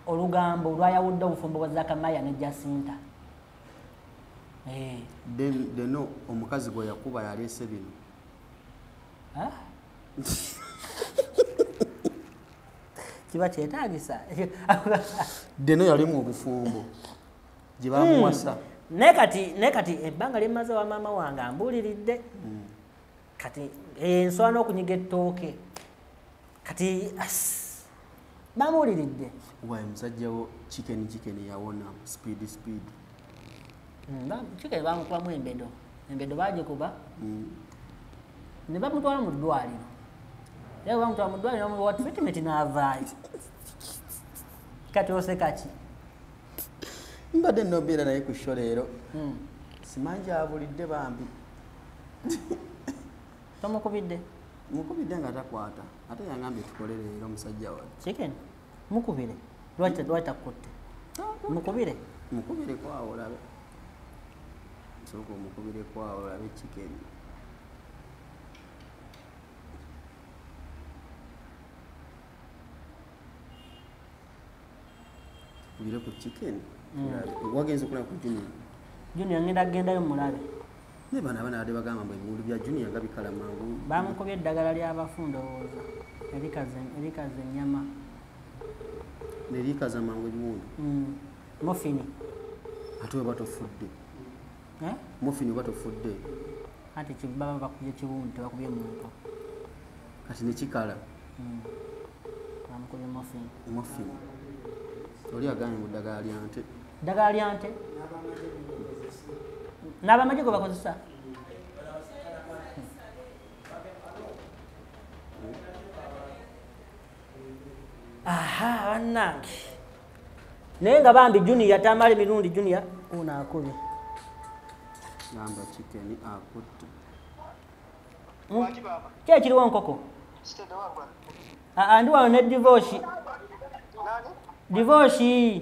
Olugambo lwayawudde obufumbo bwa Zaaka Maya ne Jacinta. Deno omukazi gwe yakuba yaleese bino. Kiba kyetaagisa. Deno yali mu bufumbo gye bamuwasa. Ne kati ebbanga lyemmaze wa maama wange ambuuliridde. Kati enswa n'okunyiga ettooke. Kati bamuwuliridde. Waaye musajjawo chicken yawona speed. Chicken bamukubamu embedo. Embedo bagikuba. Ne bamutwala mu ddwaliro. Era bamutwala mu ddwaliro bamuwa treatment n'avaayo. Kati oseka ki? Mbadde nnobeera naye ku show leero. Simanyi abulidde bambi. Tomukubidde? Mukubidde nga takwata. Ate yangambye tukole leero omusajja wa. Chicken? Mukubire. Lwaki takutte? Mukubire? Mukubire kwawo olabe. Soko mukubire kwawo olabe chicken. Kubire ku chicken. Wagenze kula ku Junior. Junior ngenda gendayo mulabe. Ne bana ade bagamba mbu ebintu bya Junior nga bikala mangu. Bamukubye eddagala ly'abafundo erikaze ennyama. Nerikaza mangu ebiwundu. Mofini. Ate we batofudde. Mofini batofudde. Ate kibaba bakubye kiwundu tebakubye muntu. Kati ne kikala. Bamukubye mofini. Mofini. Oli aganye mu ddagala lyante. Ddagala lyante? N'abamagye gwe bakozesa? Aha, bannange. Naye nga bambi Junior yatamala emirundi Junior ono akubye. Gamba chicken akutte. Ki ekiriwo nkoko? Ndi wano ne divorce. Divorce.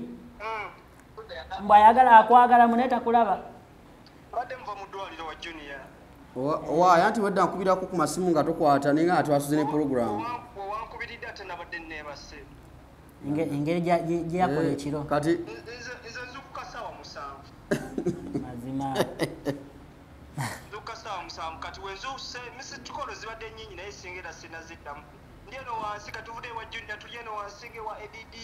Mbw ayagala akwagala munene takulaba. Badde muva mu ddwaliro wa Junior. Waaye anti wedda nkubirako ku masimu nga tokwata naye nga twasuze ne program. Wankubiridde ate nabadde neebase. Engeri gye yakola ekiro. Kati nze nzukuka ssaawa 7. Mazima. Nzukuka ssaawa 7 kati wenzuse misi tukolo zibadde nnyingi naye singa era sinaziddamu. Ndieno wansi katuvude wa Junior tulieno wansige wa ADD.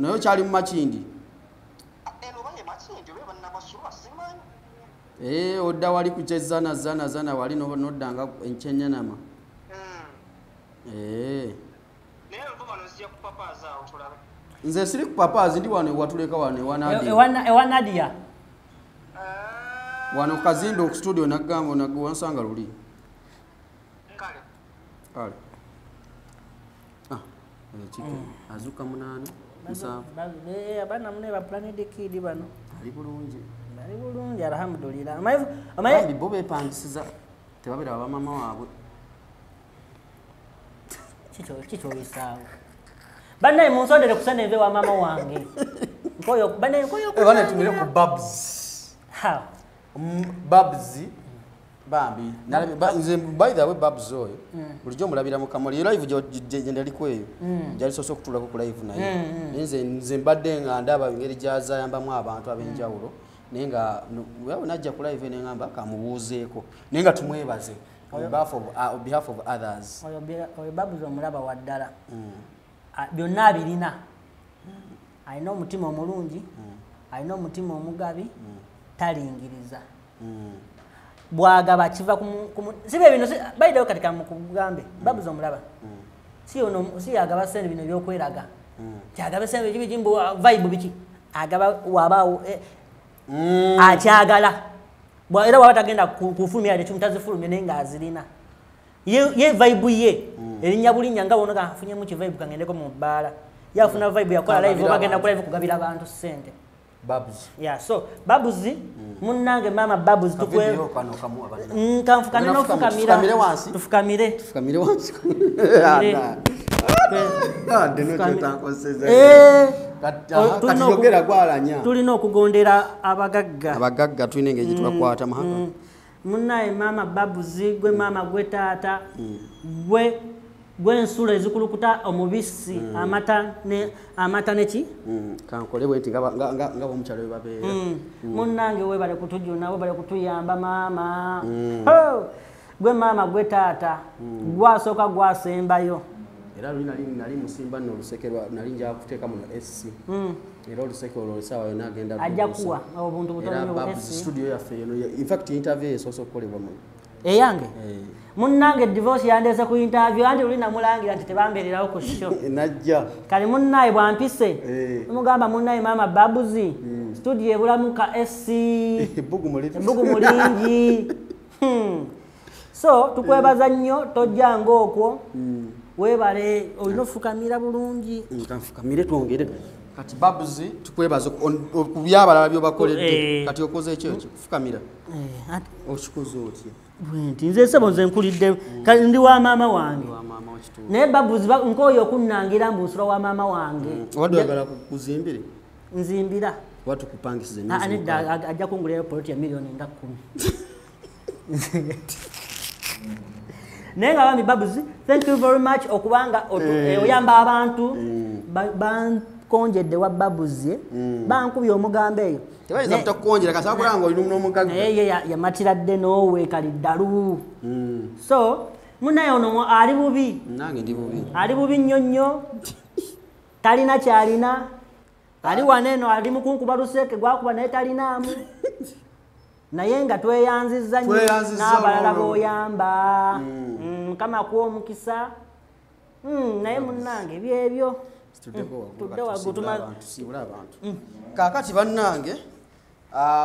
Nayo kyali mu Makindi. Eno baye Makindi we banna basura simanyi. Odda wali kuchezana wali noddanga enkyenyanama. Naye olwo nsiya ku papaza awo tulabe. Nze siri ku papazi ndi wano watuleka wano ewanadi. Ewanadia. Wano kazimbe ku studio nagamba nagwansanga luli. Kale. Chike azuka munano musafu. Abana mune ba Planet Kid bano. Ali bulungi. Ali bulungi alhamdulillah. Amaye bobe pangisiza tebabira aba mama waabwe. Chicho bisawo. Bana musondere kusaneve wa mama wange. Nkoyo bana bana tumire ku Babs. Ha. Babs bambi nze by the way Babs oyo bulijjo mulabira mu kamoli live je ndali kweyo jali soso kutulako ku live naye nze mbadde nga ndaba ngeri jaza yambamu abantu abenjawulo naye nga wewe najja ku live ne ngamba kamubuuzeeko naye nga tumwebaze on behalf of others. Oyo Babs omulaba waddala byonna abirina alina omutima omulungi alina omutima omugabi talingiriza bwagaba kiva sibe bino bayidayo katika mukugambe Babs omulaba si yagaba sente bino ebyokweraga kyagaba sente kibi jimbo vibe biki agaba wabaawo akyagala era waba tagenda kufulumya ate kimutazifulumye naye nga azirina ye vibe ye erinnya bulinnya nga wono kafunyemu ki vibe kangendeko mu bbaala yafuna vibe yakola live bagenda ku live kugabira abantu sente Babs. Yeah, so Babs munnange mama Babs tukwe nkamfukane no fukamira wansi tufukamire wansi kati yogera gwalanya tulina okugondera abagagga tulina engeri gyetubakwata mahaka munnaye mama Babs gwe mama gwe taata gwe ensula ezikulukuta omubisi amata neki kankolebwe nti nga bomukyalo we babeera munnange webale kutujuna webale kutuyamba maama gwe maama gwe taata gwasooka gwasembayo era nali musimba nno oluseke nali nja kuteeka muno SC era oluseke olwo essaawa yonna agenda ajja kuwa obuntu butono studio yaffe eno in fact interview esoosa okukolebwa muno eyange munnange divorce yandese ku interview andi uli namulangira nti tebambeererawo ku show najja kale munnaye bwampise mugamba munnaye mama Babs studio ebulamu ka SC ebbugu mulingi so tukwebaza nnyo tojjanga okwo webale olina ofukamira bulungi nkanfukamire twongere kati Babs tukwebaza kubyabalala byobakoledde kati okoze ekyo kufukamira okikoze otya bwenti nze sebo nze nkulidde ndi wa maama wange naye Babs nkoyo okunnangira mbusula wa maama wange wadwagala kuzimbire nzimbira watu kupangisize ajja kungulirayo poloti ya milioni nga 10 naye nga bambi Babs thank you very much okubanga oyamba abantu bankonjedde wa Babs bankubye omugambo eyo tebaiza kutakukonjera kasaba kulanga oli n'omugagga naye yamatira dde n'owe kaliddalu so munaye ono ali bubi nange ndi bubi ali bubi nnyo nnyo talina kyalina ali waneeno ali mukunkuba luseke gwakuba naye talinaamu naye nga tweyanziza nnyo n'abalala b'oyamba mukama akuwa omukisa naye munnange byebyo tudde waggulu kaakati bannange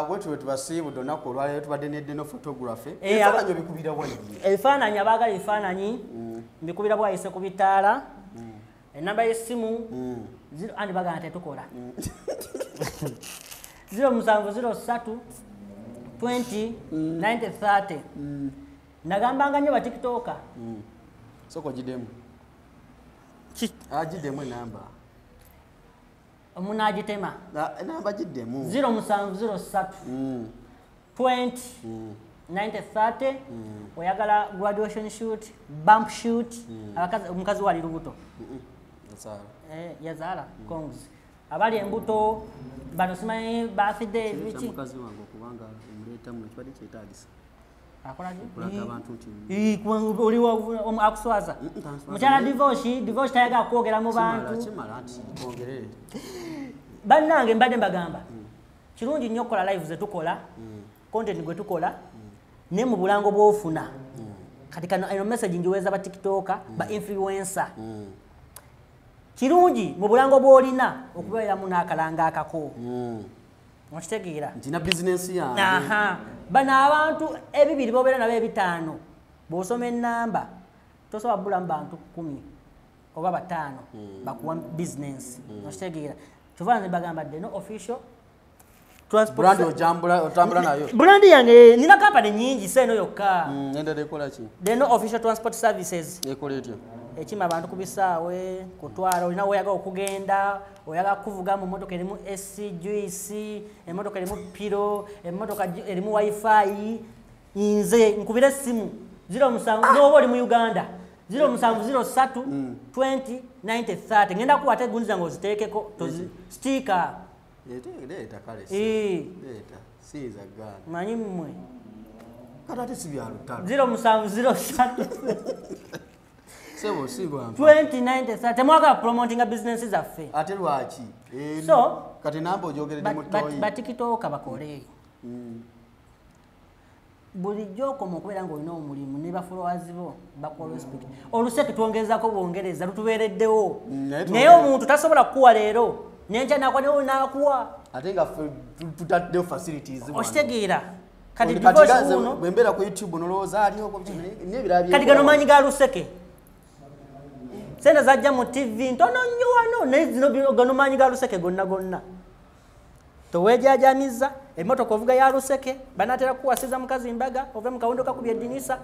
bwetuwe tubasiibudde olunaku olwaleero tubadde neddeno photography ebifaananyi obikubira bwayise ebifaananyi abaagala ebifaananyi mbikubira bwayise ku bitaala enamba y'essimu andi bagana tetukola 0703 20 90 30 nagambanga nnyo batikitoka soko giddemu agiddemu enamba omunagitema enamba giddemu 0703 20 90 30 oyagala graduation shoot bump shoot omukazi wali lubuto yazaala kongs abali embuto bano simanyi birthday biki mukazi wange okubanga omuleeta muno kibadde kyetaagisa akola kulaga abantu nti oli akuswaza mukyala divorce tayaga kwogera mu bantu kimala nti twongerere bannange mbadde mbagamba kirungi nnyo okukola live zetukola content gwe tukola ne mu bulango bw'ofuna kati kano eno message njiweza ba tiktoker ba influencer kirungi mu bulango bw'olina okubeera mu n'akalanga akako okitegeera ntina business yange bano abantu ebibiri bobeera nabo ebitaano bw'osoma ennamba tosobola bbula mu bantu 10 oba 5 bakuwa business okitegeera kyova ne bagamba no official brand otambula nayo brand yange nina company nyingi seno yokka endere kola ki no official transport services ekola etyo ekima abantu kubisaawe kutwala olina weyaga okugenda oyaga kuvuga mu motoka erimu SCGC emotoka erimu piro emotoka erimu wifi nze nkubira esimu 07 n'oba oli mu Uganda 0703 20 90 30 ngenda kuwate gunza ngo ziteekeko sticker leta kale leta siza gana manyi mmwe kata si bya lutalo 0703 sebo sigwa 2090 temwaka promoting business zaffe ate lwaki so kati nambo ojogerede mu toyi batikitoka bakole bulijjo okoma okubeera ng'olina omulimu ne bafollowers bo bakola speak oluseke twongezaako bwongereza lutubeereddewo naye omuntu tasobola kukuwa leero nenkya nakwa newo nakuwa ate nga tutaddewo facilities okitegeera kati divorce uno bwembeera ku YouTube nolowooza aliho n'ebirala kati gano maanyi ga luseke sente zajja mu TV ntono nnyo wano naye zino gano maanyi ga luseke gonna toweejajamiza emmotoka ovuga ya luseke banaatera kuwasiza mukazi mbaga ove mu kawondo kakubya eddinisa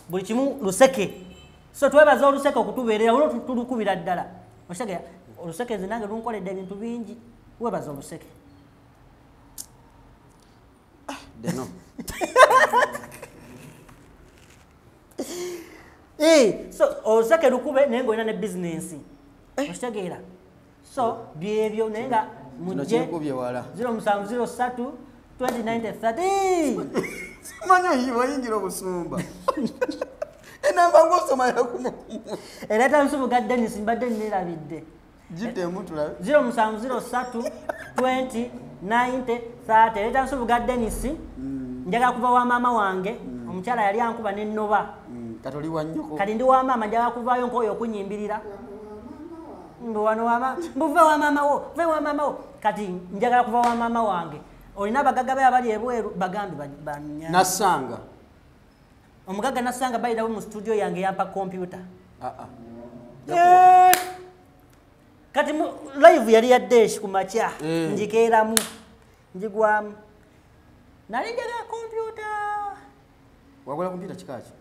buli kimu luseke so twebaza oluseke okutubeerera olwo tulukubira ddala okitegeera oluseke nze nange lunkoledde ebintu bingi webaza oluseke deno so oluseke lukube naye ng'olina ne bizinensi okitegeera so byebyo naye nga mujje 0703 2090 manyi wayingira obusumba enamba ng'osoma yakumu ereeta nsubuga Dennis mbadde nneerabidde giddemu tulabe 0703 2090 30 ereeta nsubuga Dennis njagala kuva wa maama wange omukyala yali ankuba n'ennoba kati oli wannyoko kati ndi wa maama njagala kuvaayo nk'oyo okunyimbirira mbuwano wama mbuve wa mama wo ve wa mama wo kati njagala kuva wa mama wange olina abagagga be abali ebweru bagambi banya nasanga omugagga nasanga bayirawo mu studio yange yampa computer kati live yali ya Dash ku makya njikeeramu njigwamu nali njagala computer wagula computer kikaki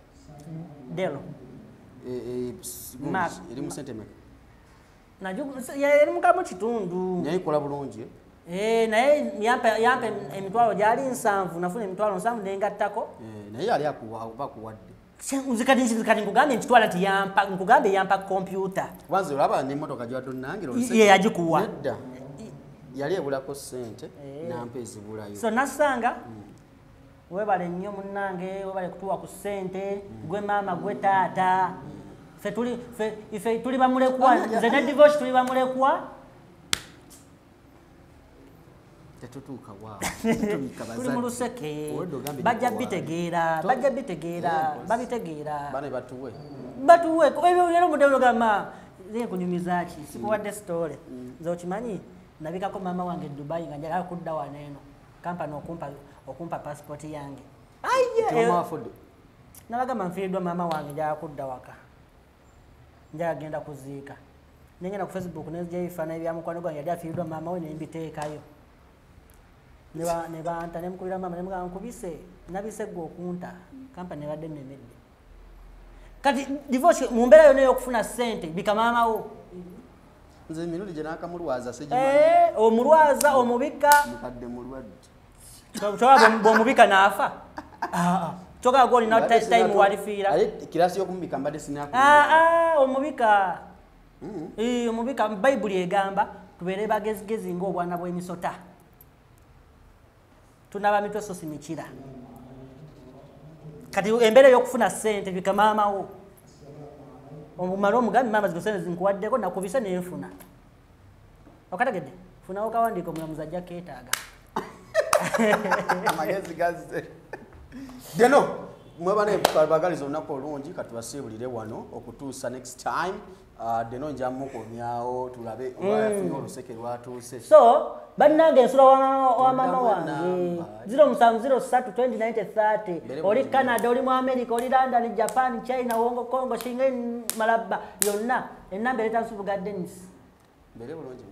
Dell Mac eri mu sente meka yali mukamu kitundu naye kola bulungi naye yampa emitwalo gyali 7 nafuna emitwalo 7 nengattako naye yali bakuwadde kati nkugambye nkitwala nti nkugambe yampa computer wanze olaba n'emmotoka gywadde onnangira ye yagikuwa nedda yali ebulako sente nampa ezibulayo so nasanga webale nnyo munnange webale kutuwa ku sente gwe maama gwe taata ife tuli bamulekwa nze ne divorce tuli bamulekwa tetutuuka waawo tuli mu luseke bajja bitegeera babitegeera bane batuwe ebyo lero mudde gamba ze kunyumiza ki sikuwadde story nze okimanyi nabikako maama wange Dubai nga njagala kudda wano eno kampani okumpa passport yange nabagamba nfiiriddwa maama wange njagala kudda waka njagala genda kuziika nengenda ku Facebook nezigyayo ebifaananyi bya mukwano gwange yali afiiriddwa maama we nembiteekayo ne banta nemukubira maama nemugamba nkubise nabise gwe okunta kampani ebadde nemedde kati divorce mu mbeera yonna ey'okufuna ssente bika maama wo nze emirundi gye nakamulwaza segimanyi omulwaza omubika mukadde mulwadde kyoba bw'omubika n'afa kyogaa gwolina time walifiira kirasi y'okumubika mbadde sinaku omubika omubika bayibuli egamba tubeere bagezigezi ng'obwana bw'emisota tunaba mitwe so si mikira kati embere yokufuna sente bika mama wo omumalo mugambi mama zigosene nkuwaddeko nakubisa nenfuna okategedde funa okawandiko mulamuza jaketaga amagezi gazze deno mwebane bagalizo olunaku olungi katubasibulire wano okutuusa next time deno njamukomyawo tulabe obayafunye oluseke lwatuuse so bannange ensula wa mama wange 0703209030 oli Canada oli mu America oli London Japan China Hong Kong Shingen Malaba yonna enamba etansubuga Dennis mbere bulungi